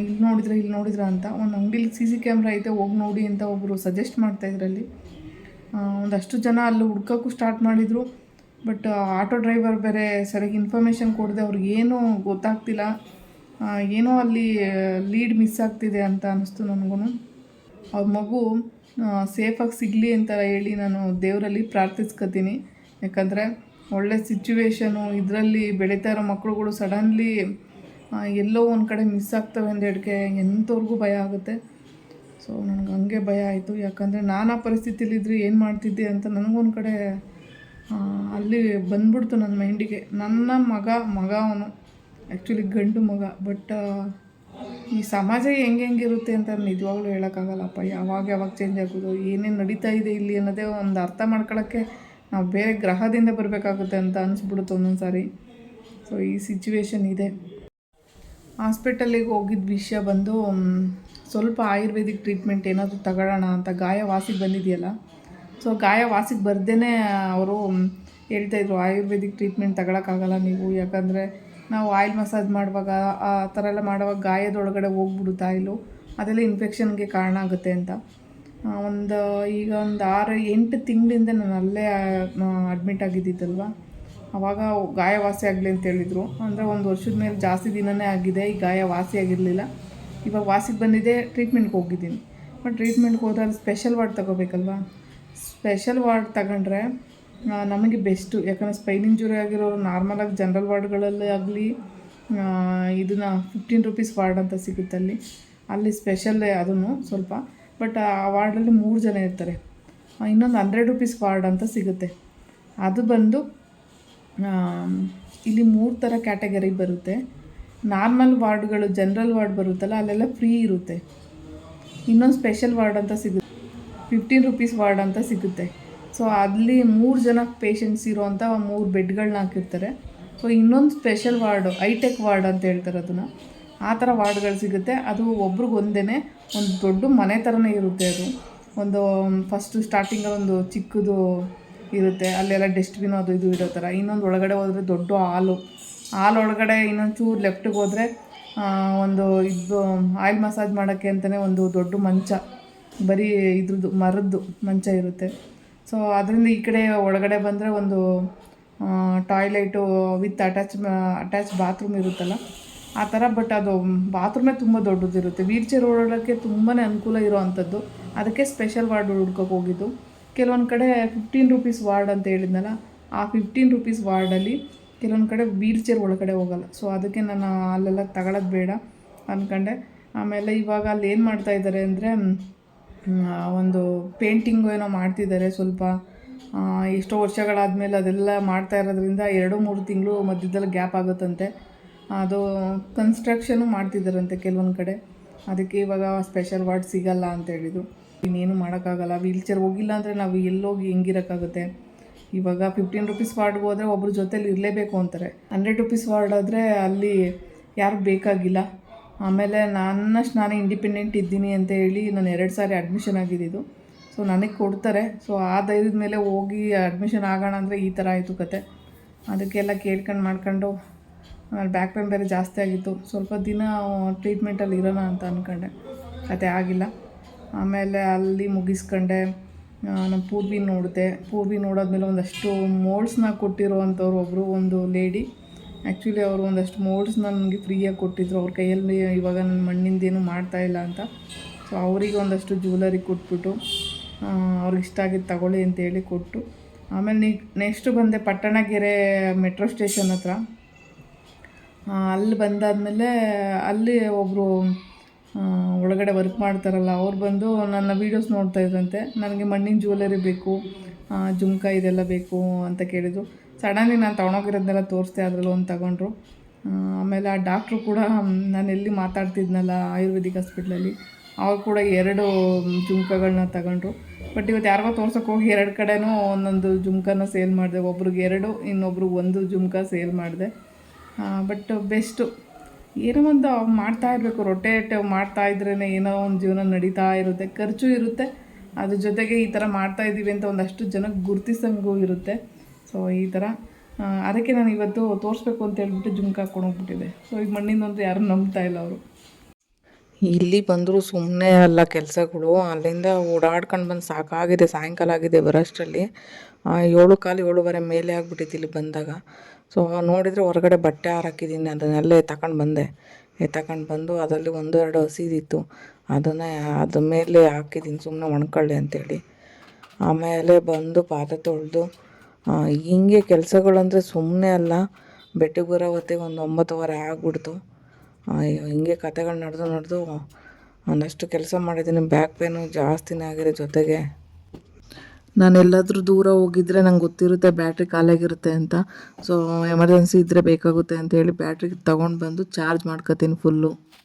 ಇಲ್ಲಿ ನೋಡಿದ್ರ ಅಂತ. ಒಂದು ಅಂಗಡಿಲಿ CC ಕ್ಯಾಮ್ರಾ ಐತೆ, ಹೋಗಿ ನೋಡಿ ಅಂತ ಒಬ್ಬರು ಸಜೆಸ್ಟ್ ಮಾಡ್ತಾಯಿದ್ರಲ್ಲಿ. ಒಂದಷ್ಟು ಜನ ಅಲ್ಲಿ ಹುಡ್ಕೋಕ್ಕೂ ಸ್ಟಾರ್ಟ್ ಮಾಡಿದರು. ಬಟ್ ಆಟೋ ಡ್ರೈವರ್ ಬೇರೆ ಸರಿಯಾಗಿ ಇನ್ಫಾರ್ಮೇಷನ್ ಕೊಡದೆ ಅವ್ರಿಗೇನು ಗೊತ್ತಾಗ್ತಿಲ್ಲ, ಏನೋ ಅಲ್ಲಿ ಲೀಡ್ ಮಿಸ್ ಆಗ್ತಿದೆ ಅಂತ ಅನ್ನಿಸ್ತು ನನಗೂ. ಅವ್ರ ಮಗು ಸೇಫಾಗಿ ಸಿಗಲಿ ಅಂತ ಹೇಳಿ ನಾನು ದೇವರಲ್ಲಿ ಪ್ರಾರ್ಥಿಸ್ಕೊತೀನಿ. ಯಾಕಂದರೆ ಒಳ್ಳೆ ಸಿಚುವೇಶನು ಇದರಲ್ಲಿ ಬೆಳೀತಾ ಇರೋ ಮಕ್ಕಳುಗಳು ಸಡನ್ಲಿ ಎಲ್ಲೋ ಒಂದು ಕಡೆ ಮಿಸ್ ಆಗ್ತವೆ ಅಂದೇಳಿಕೆ ಎಂಥವ್ರಿಗೂ ಭಯ ಆಗುತ್ತೆ. ಸೊ ನನಗೆ ಹಂಗೆ ಭಯ ಆಯಿತು. ಯಾಕಂದರೆ ನಾನು ಆ ಪರಿಸ್ಥಿತಿಲಿದ್ದರೆ ಏನು ಮಾಡ್ತಿದ್ದೆ ಅಂತ ನನಗೊಂದು ಕಡೆ ಅಲ್ಲಿ ಬಂದ್ಬಿಡ್ತು ನನ್ನ ಮೈಂಡಿಗೆ. ನನ್ನ ಮಗ ಅವನು ಆ್ಯಕ್ಚುಲಿ ಗಂಡು ಮಗ. ಬಟ್ ಈ ಸಮಾಜ ಹೆಂಗಿರುತ್ತೆ ಅಂತ ನಿಜವಾಗ್ಲೂ ಹೇಳೋಕ್ಕಾಗಲ್ಲಪ್ಪ. ಯಾವಾಗ ಚೇಂಜ್ ಆಗೋದು, ಏನೇನು ನಡೀತಾ ಇದೆ ಇಲ್ಲಿ ಅನ್ನೋದೇ ಒಂದು ಅರ್ಥ ಮಾಡ್ಕೊಳ್ಳೋಕ್ಕೆ ನಾವು ಬೇರೆ ಗ್ರಹದಿಂದ ಬರಬೇಕಾಗುತ್ತೆ ಅಂತ ಅನಿಸ್ಬಿಡುತ್ತೆ ಒಂದೊಂದು ಸಾರಿ. ಸೊ ಈ ಸಿಚುವೇಶನ್ ಇದೆ. ಹಾಸ್ಪಿಟಲ್ಲಿಗೆ ಹೋಗಿದ್ದ ವಿಷಯ ಬಂದು ಸ್ವಲ್ಪ ಆಯುರ್ವೇದಿಕ್ ಟ್ರೀಟ್ಮೆಂಟ್ ಏನಾದರೂ ತಗೊಳ್ಳೋಣ ಅಂತ. ಗಾಯ ವಾಸಿಗೆ ಬಂದಿದೆಯಲ್ಲ, ಸೊ ಗಾಯ ವಾಸಿಗೆ ಬರ್ದೇ ಅವರು ಹೇಳ್ತಾಯಿದ್ರು ಆಯುರ್ವೇದಿಕ್ ಟ್ರೀಟ್ಮೆಂಟ್ ತಗೊಳಕ್ಕಾಗಲ್ಲ ನೀವು, ಯಾಕಂದರೆ ನಾವು ಆಯಿಲ್ ಮಸಾಜ್ ಮಾಡುವಾಗ ಆ ಥರ ಎಲ್ಲ ಮಾಡುವಾಗ ಗಾಯದೊಳಗಡೆ ಹೋಗ್ಬಿಡುತ್ತೆ ಆಯಿಲು, ಅದೆಲ್ಲ ಇನ್ಫೆಕ್ಷನ್ಗೆ ಕಾರಣ ಆಗುತ್ತೆ ಅಂತ. ಈಗ ಒಂದು 6-8 ತಿಂಗಳಿಂದ ನಾನು ಅಲ್ಲೇ ಅಡ್ಮಿಟ್ ಆಗಿದ್ದಿದ್ದಲ್ವ, ಆವಾಗ ಗಾಯ ವಾಸಿ ಆಗಲಿ ಅಂತ ಹೇಳಿದರು. ಅಂದರೆ 1 ವರ್ಷದ ಮೇಲೆ ಜಾಸ್ತಿ ದಿನವೇ ಆಗಿದೆ ಈ ಗಾಯ ವಾಸಿ ಆಗಿರಲಿಲ್ಲ. ಇವಾಗ ವಾಸಿಗೆ ಬಂದಿದೆ, ಟ್ರೀಟ್ಮೆಂಟ್ಗೆ ಹೋಗಿದ್ದೀನಿ. ಬಟ್ ಟ್ರೀಟ್ಮೆಂಟ್ಗೆ ಹೋದ್ರೆ ಅಲ್ಲಿ ಸ್ಪೆಷಲ್ ವಾರ್ಡ್ ತಗೋಬೇಕಲ್ವ. ಸ್ಪೆಷಲ್ ವಾರ್ಡ್ ತಗೊಂಡ್ರೆ ನಮಗೆ ಬೆಸ್ಟು. ಯಾಕಂದರೆ ಸ್ಪೈನ್ ಇಂಜುರಿ ಆಗಿರೋರು ನಾರ್ಮಲಾಗಿ ಜನರಲ್ ವಾರ್ಡ್ಗಳಲ್ಲಿ ಆಗಲಿ ಇದನ್ನು 15 ರೂಪೀಸ್ ವಾರ್ಡ್ ಅಂತ ಸಿಗುತ್ತೆ ಅಲ್ಲಿ ಸ್ಪೆಷಲ್ಲೇ ಅದನ್ನು ಸ್ವಲ್ಪ. ಬಟ್ ಆ ವಾರ್ಡಲ್ಲಿ 3 ಜನ ಇರ್ತಾರೆ. ಇನ್ನೊಂದು 100 ರೂಪೀಸ್ ವಾರ್ಡ್ ಅಂತ ಸಿಗುತ್ತೆ. ಅದು ಬಂದು ಇಲ್ಲಿ 3 ಥರ ಕ್ಯಾಟಗರಿ ಬರುತ್ತೆ. ನಾರ್ಮಲ್ ವಾರ್ಡ್ಗಳು, ಜನರಲ್ ವಾರ್ಡ್ ಬರುತ್ತಲ್ಲ, ಅಲ್ಲೆಲ್ಲ ಫ್ರೀ ಇರುತ್ತೆ. ಇನ್ನೊಂದು ಸ್ಪೆಷಲ್ ವಾರ್ಡ್ ಅಂತ ಸಿಗುತ್ತೆ, 15 ರೂಪೀಸ್ ವಾರ್ಡ್ ಅಂತ ಸಿಗುತ್ತೆ. ಸೊ ಅಲ್ಲಿ 3 ಜನ ಪೇಷಂಟ್ಸ್ ಇರೋವಂಥ 3 ಬೆಡ್ಗಳನ್ನ ಹಾಕಿರ್ತಾರೆ. ಸೊ ಇನ್ನೊಂದು ಸ್ಪೆಷಲ್ ವಾರ್ಡು, ಹೈಟೆಕ್ ವಾರ್ಡ್ ಅಂತ ಹೇಳ್ತಾರೆ ಅದನ್ನು. ಆ ಥರ ವಾರ್ಡ್ಗಳು ಸಿಗುತ್ತೆ. ಅದು ಒಬ್ರಿಗೊಂದೇ ಒಂದು ದೊಡ್ಡ ಮನೆ ಥರನೇ ಇರುತ್ತೆ. ಅದು ಒಂದು ಫಸ್ಟು ಸ್ಟಾರ್ಟಿಂಗಲ್ಲಿ ಒಂದು ಚಿಕ್ಕದು ಇರುತ್ತೆ, ಅಲ್ಲೆಲ್ಲ ಡಸ್ಟ್ಬಿನ್ ಅದು ಇದು ಇರೋ ಥರ. ಇನ್ನೊಂದು ಒಳಗಡೆ ಹೋದರೆ ದೊಡ್ಡ ಹಾಲ್ ಒಳಗಡೆ ಇನ್ನೊಂದು ಚೂರು ಲೆಫ್ಟಿಗೆ ಹೋದರೆ ಒಂದು ಇದು ಆಯಿಲ್ ಮಸಾಜ್ ಮಾಡೋಕ್ಕೆ ಅಂತಲೇ ಒಂದು ದೊಡ್ಡ ಮಂಚ, ಬರೀ ಇದ್ರದ್ದು ಮರದ್ದು ಮಂಚ ಇರುತ್ತೆ. ಸೊ ಅದರಿಂದ ಈ ಕಡೆ ಒಳಗಡೆ ಬಂದರೆ ಒಂದು ಟಾಯ್ಲೆಟು ವಿತ್ ಅಟ್ಯಾಚ್ ಬಾತ್ರೂಮ್ ಇರುತ್ತಲ್ಲ ಆ ಥರ. ಬಟ್ ಅದು ಬಾತ್ರೂಮೇ ತುಂಬ ದೊಡ್ಡದಿರುತ್ತೆ. ವೀಲ್ಚೇರ್ ಓಡಾಡೋಕ್ಕೆ ತುಂಬಾ ಅನುಕೂಲ ಇರೋ ಅಂಥದ್ದು. ಅದಕ್ಕೆ ಸ್ಪೆಷಲ್ ವಾರ್ಡ್ ಹುಡ್ಕೋಕೆ ಹೋಗಿದ್ದು. ಕೆಲವೊಂದು ಕಡೆ 15 ರೂಪೀಸ್ ವಾರ್ಡ್ ಅಂತ ಹೇಳಿದ್ನಲ್ಲ, ಆ 15 ರೂಪೀಸ್ ವಾರ್ಡಲ್ಲಿ ಕೆಲವೊಂದು ಕಡೆ ವೀಲ್ಚೇರ್ ಒಳಗಡೆ ಹೋಗಲ್ಲ. ಸೊ ಅದಕ್ಕೆ ನಾನು ಅಲ್ಲೆಲ್ಲ ತಗೊಳ್ಳೋದು ಬೇಡ ಅಂದ್ಕೊಂಡೆ. ಆಮೇಲೆ ಇವಾಗ ಅಲ್ಲಿ ಏನು ಮಾಡ್ತಾಯಿದ್ದಾರೆ ಅಂದರೆ ಒಂದು ಪೇಂಟಿಂಗು ಏನೋ ಮಾಡ್ತಿದ್ದಾರೆ. ಸ್ವಲ್ಪ ಎಷ್ಟೋ ವರ್ಷಗಳಾದಮೇಲೆ ಅದೆಲ್ಲ ಮಾಡ್ತಾ ಇರೋದ್ರಿಂದ 2-3 ತಿಂಗಳು ಮಧ್ಯದಲ್ಲಿ ಗ್ಯಾಪ್ ಆಗುತ್ತಂತೆ. ಅದು ಕನ್ಸ್ಟ್ರಕ್ಷನು ಮಾಡ್ತಿದ್ದಾರಂತೆ ಕೆಲವೊಂದು ಕಡೆ. ಅದಕ್ಕೆ ಇವಾಗ ಸ್ಪೆಷಲ್ ವಾರ್ಡ್ ಸಿಗಲ್ಲ ಅಂತ ಹೇಳಿದರು. ಇನ್ನೇನು ಮಾಡೋಕ್ಕಾಗಲ್ಲ. ವೀಲ್ಚೇರ್ ಹೋಗಿಲ್ಲ ಅಂದರೆ ನಾವು ಎಲ್ಲೋಗಿ ಹೆಂಗಿರೋಕ್ಕಾಗುತ್ತೆ. ಇವಾಗ 15 ರೂಪೀಸ್ ವಾರ್ಡ್ಗೆ ಹೋದರೆ ಒಬ್ಬರು ಜೊತೇಲಿ ಇರಲೇಬೇಕು ಅಂತಾರೆ. 100 ರೂಪೀಸ್ ವಾರ್ಡ್ ಆದರೆ ಅಲ್ಲಿ ಯಾರು ಬೇಕಾಗಿಲ್ಲ. ಆಮೇಲೆ ನನ್ನಷ್ಟು ನಾನೇ ಇಂಡಿಪೆಂಡೆಂಟ್ ಇದ್ದೀನಿ ಅಂತ ಹೇಳಿ ನಾನು 2 ಸಾರಿ ಅಡ್ಮಿಷನ್ ಆಗಿದ್ದು. ಸೊ ನನಗೆ ಕೊಡ್ತಾರೆ. ಸೊ ಆ ಧೈರ್ಯದ ಮೇಲೆ ಹೋಗಿ ಅಡ್ಮಿಷನ್ ಆಗೋಣ ಅಂದರೆ ಈ ಥರ ಆಯಿತು ಕತೆ. ಅದಕ್ಕೆಲ್ಲ ಕೇಳ್ಕೊಂಡು ಮಾಡ್ಕೊಂಡು ಆಮೇಲೆ ಬ್ಯಾಕ್ ಪೇನ್ ಬೇರೆ ಜಾಸ್ತಿ ಆಗಿತ್ತು. ಸ್ವಲ್ಪ ದಿನ ಟ್ರೀಟ್ಮೆಂಟಲ್ಲಿ ಇರೋಣ ಅಂತ ಅಂದ್ಕೊಂಡೆ, ಕತೆ ಆಗಿಲ್ಲ. ಆಮೇಲೆ ಅಲ್ಲಿ ಮುಗಿಸ್ಕೊಂಡೆ. ನಮ್ಮ ಪೂರ್ವಿ ನೋಡಾದ್ಮೇಲೆ ಒಂದಷ್ಟು ಮೋಲ್ಡ್ಸ್ನ ಕೊಟ್ಟಿರೋವಂಥವ್ರು ಒಬ್ಬರು, ಒಂದು ಲೇಡಿ. ಆ್ಯಕ್ಚುಲಿ ಅವರು ಒಂದಷ್ಟು ಮೋಲ್ಡ್ಸ್ನ ನನಗೆ ಫ್ರೀಯಾಗಿ ಕೊಟ್ಟಿದ್ರು. ಅವ್ರ ಕೈಯಲ್ಲಿ ಇವಾಗ ನನ್ನ ಮಣ್ಣಿಂದೇನು ಮಾಡ್ತಾಯಿಲ್ಲ ಅಂತ. ಸೊ ಅವರಿಗೆ ಒಂದಷ್ಟು ಜ್ಯುವೆಲರಿ ಕೊಟ್ಬಿಟ್ಟು ಅವ್ರಿಗೆ ಇಷ್ಟ ಆಗಿದ್ದು ತಗೊಳ್ಳಿ ಅಂತೇಳಿ ಕೊಟ್ಟು, ಆಮೇಲೆ ನೆಕ್ಸ್ಟು ಬಂದೆ ಪಟ್ಟಣಗೆರೆ ಮೆಟ್ರೋ ಸ್ಟೇಷನ್ ಹತ್ರ. ಅಲ್ಲಿ ಬಂದಾದಮೇಲೆ ಅಲ್ಲಿ ಒಬ್ಬರು ಒಳಗಡೆ ವರ್ಕ್ ಮಾಡ್ತಾರಲ್ಲ ಅವ್ರು ಬಂದು ನನ್ನ ವೀಡಿಯೋಸ್ ನೋಡ್ತಾಯಿದ್ರಂತೆ. ನನಗೆ ಮಣ್ಣಿನ ಜ್ಯುವೆಲರಿ ಬೇಕು, ಜುಮ್ಕ ಇದೆಲ್ಲ ಬೇಕು ಅಂತ ಕೇಳಿದರು. ಸಡನ್ಲಿ ನಾನು ತೊಗೊಂಡೋಗಿರೋದನ್ನೆಲ್ಲ ತೋರಿಸ್ದೆ, ಅದರಲ್ಲಿ ಒಂದು ತಗೊಂಡ್ರು. ಆಮೇಲೆ ಆ ಡಾಕ್ಟ್ರು ಕೂಡ ನಾನು ಎಲ್ಲಿ ಮಾತಾಡ್ತಿದ್ನಲ್ಲ ಆಯುರ್ವೇದಿಕ್ ಹಾಸ್ಪಿಟ್ಲಲ್ಲಿ, ಅವ್ರು ಕೂಡ 2 ಜುಮ್ಕಗಳನ್ನ ತಗೊಂಡ್ರು. ಬಟ್ ಇವತ್ತು ಯಾರಿಗೋ ತೋರ್ಸೋಕೆ ಹೋಗಿ 2 ಕಡೆನೂ ಒಂದೊಂದು ಜುಮ್ಕನ ಸೇಲ್ ಮಾಡಿದೆ. ಒಬ್ರಿಗೆ 2, ಇನ್ನೊಬ್ರಿಗೆ 1 ಜುಮ್ಕ ಸೇಲ್ ಮಾಡಿದೆ. ಬಟ್ ಬೆಸ್ಟು ಏನೋ ಒಂದು ಮಾಡ್ತಾಯಿರಬೇಕು. ರೊಟೇಟ್ ಮಾಡ್ತಾಯಿದ್ರೇ ಏನೋ ಒಂದು ಜೀವನ ನಡೀತಾ ಇರುತ್ತೆ, ಖರ್ಚು ಇರುತ್ತೆ. ಅದ್ರ ಜೊತೆಗೆ ಈ ಥರ ಮಾಡ್ತಾಯಿದ್ದೀವಿ ಅಂತ ಒಂದಷ್ಟು ಜನಕ್ಕೆ ಗುರ್ತಿಸಂಗೂ ಇರುತ್ತೆ. ಸೊ ಈ ಥರ ಅದಕ್ಕೆ ನಾನು ಇವತ್ತು ತೋರಿಸ್ಬೇಕು ಅಂತ ಹೇಳ್ಬಿಟ್ಟು ಜುಮ್ಕ ಹಾಕ್ಕೊಂಡು ಹೋಗ್ಬಿಟ್ಟಿದ್ದೆ. ಸೊ ಈಗ ಮಣ್ಣಿಂದಂತೂ ಯಾರೂ ನಂಬ್ತಾ ಇಲ್ಲ ಅವರು. ಇಲ್ಲಿ ಬಂದರೂ ಸುಮ್ಮನೆ ಅಲ್ಲ ಕೆಲಸಗಳು. ಅಲ್ಲಿಂದ ಓಡಾಡ್ಕೊಂಡು ಬಂದು ಸಾಕಾಗಿದೆ, ಸಾಯಂಕಾಲ ಆಗಿದೆ ಬರೋಷ್ಟರಲ್ಲಿ. 7:15 7:30 ಮೇಲೆ ಆಗ್ಬಿಟ್ಟಿತ್ತು ಇಲ್ಲಿ ಬಂದಾಗ. ಸೊ ನೋಡಿದರೆ ಹೊರಗಡೆ ಬಟ್ಟೆ ಹಾರಾಕಿದ್ದೀನಿ, ಅದನ್ನೆಲ್ಲ ತಗೊಂಡು ಬಂದು ಅದರಲ್ಲಿ 1-2 ಹಸಿದಿತ್ತು, ಅದನ್ನು ಅದ್ರ ಮೇಲೆ ಹಾಕಿದ್ದೀನಿ ಸುಮ್ಮನೆ ಒಣಕೊಳ್ಳಿ ಅಂತೇಳಿ. ಆಮೇಲೆ ಬಂದು ಪಾತ್ರೆ ತೊಳೆದು ಹಿಂಗೆ ಕೆಲಸಗಳಂದರೆ ಸುಮ್ಮನೆ ಅಲ್ಲ. ಬೆಟ್ಟಕ್ಕೆ ಬರೋ ಹೊತ್ತಿಗೆ ಒಂದು 9:15 ಆಗಿಬಿಡ್ತು. ಹಿಂಗೆ ಕತೆಗಳು ನಡೆದು ಒಂದಷ್ಟು ಕೆಲಸ ಮಾಡಿದ್ದೀನಿ. ಬ್ಯಾಕ್ ಪೇನು ಜಾಸ್ತಿನೇ ಆಗಿದೆ. ಜೊತೆಗೆ ನಾನೆಲ್ಲಾದರೂ ದೂರ ಹೋಗಿದ್ರೆ ನಂಗೆ ಗೊತ್ತಿರುತ್ತೆ ಬ್ಯಾಟ್ರಿ ಖಾಲಿಯಾಗಿರುತ್ತೆ ಅಂತ. ಸೊ ಎಮರ್ಜೆನ್ಸಿ ಇದ್ದರೆ ಬೇಕಾಗುತ್ತೆ ಅಂತೇಳಿ ಬ್ಯಾಟ್ರಿ ತೊಗೊಂಡು ಬಂದು ಚಾರ್ಜ್ ಮಾಡ್ಕೊತೀನಿ ಫುಲ್ಲು.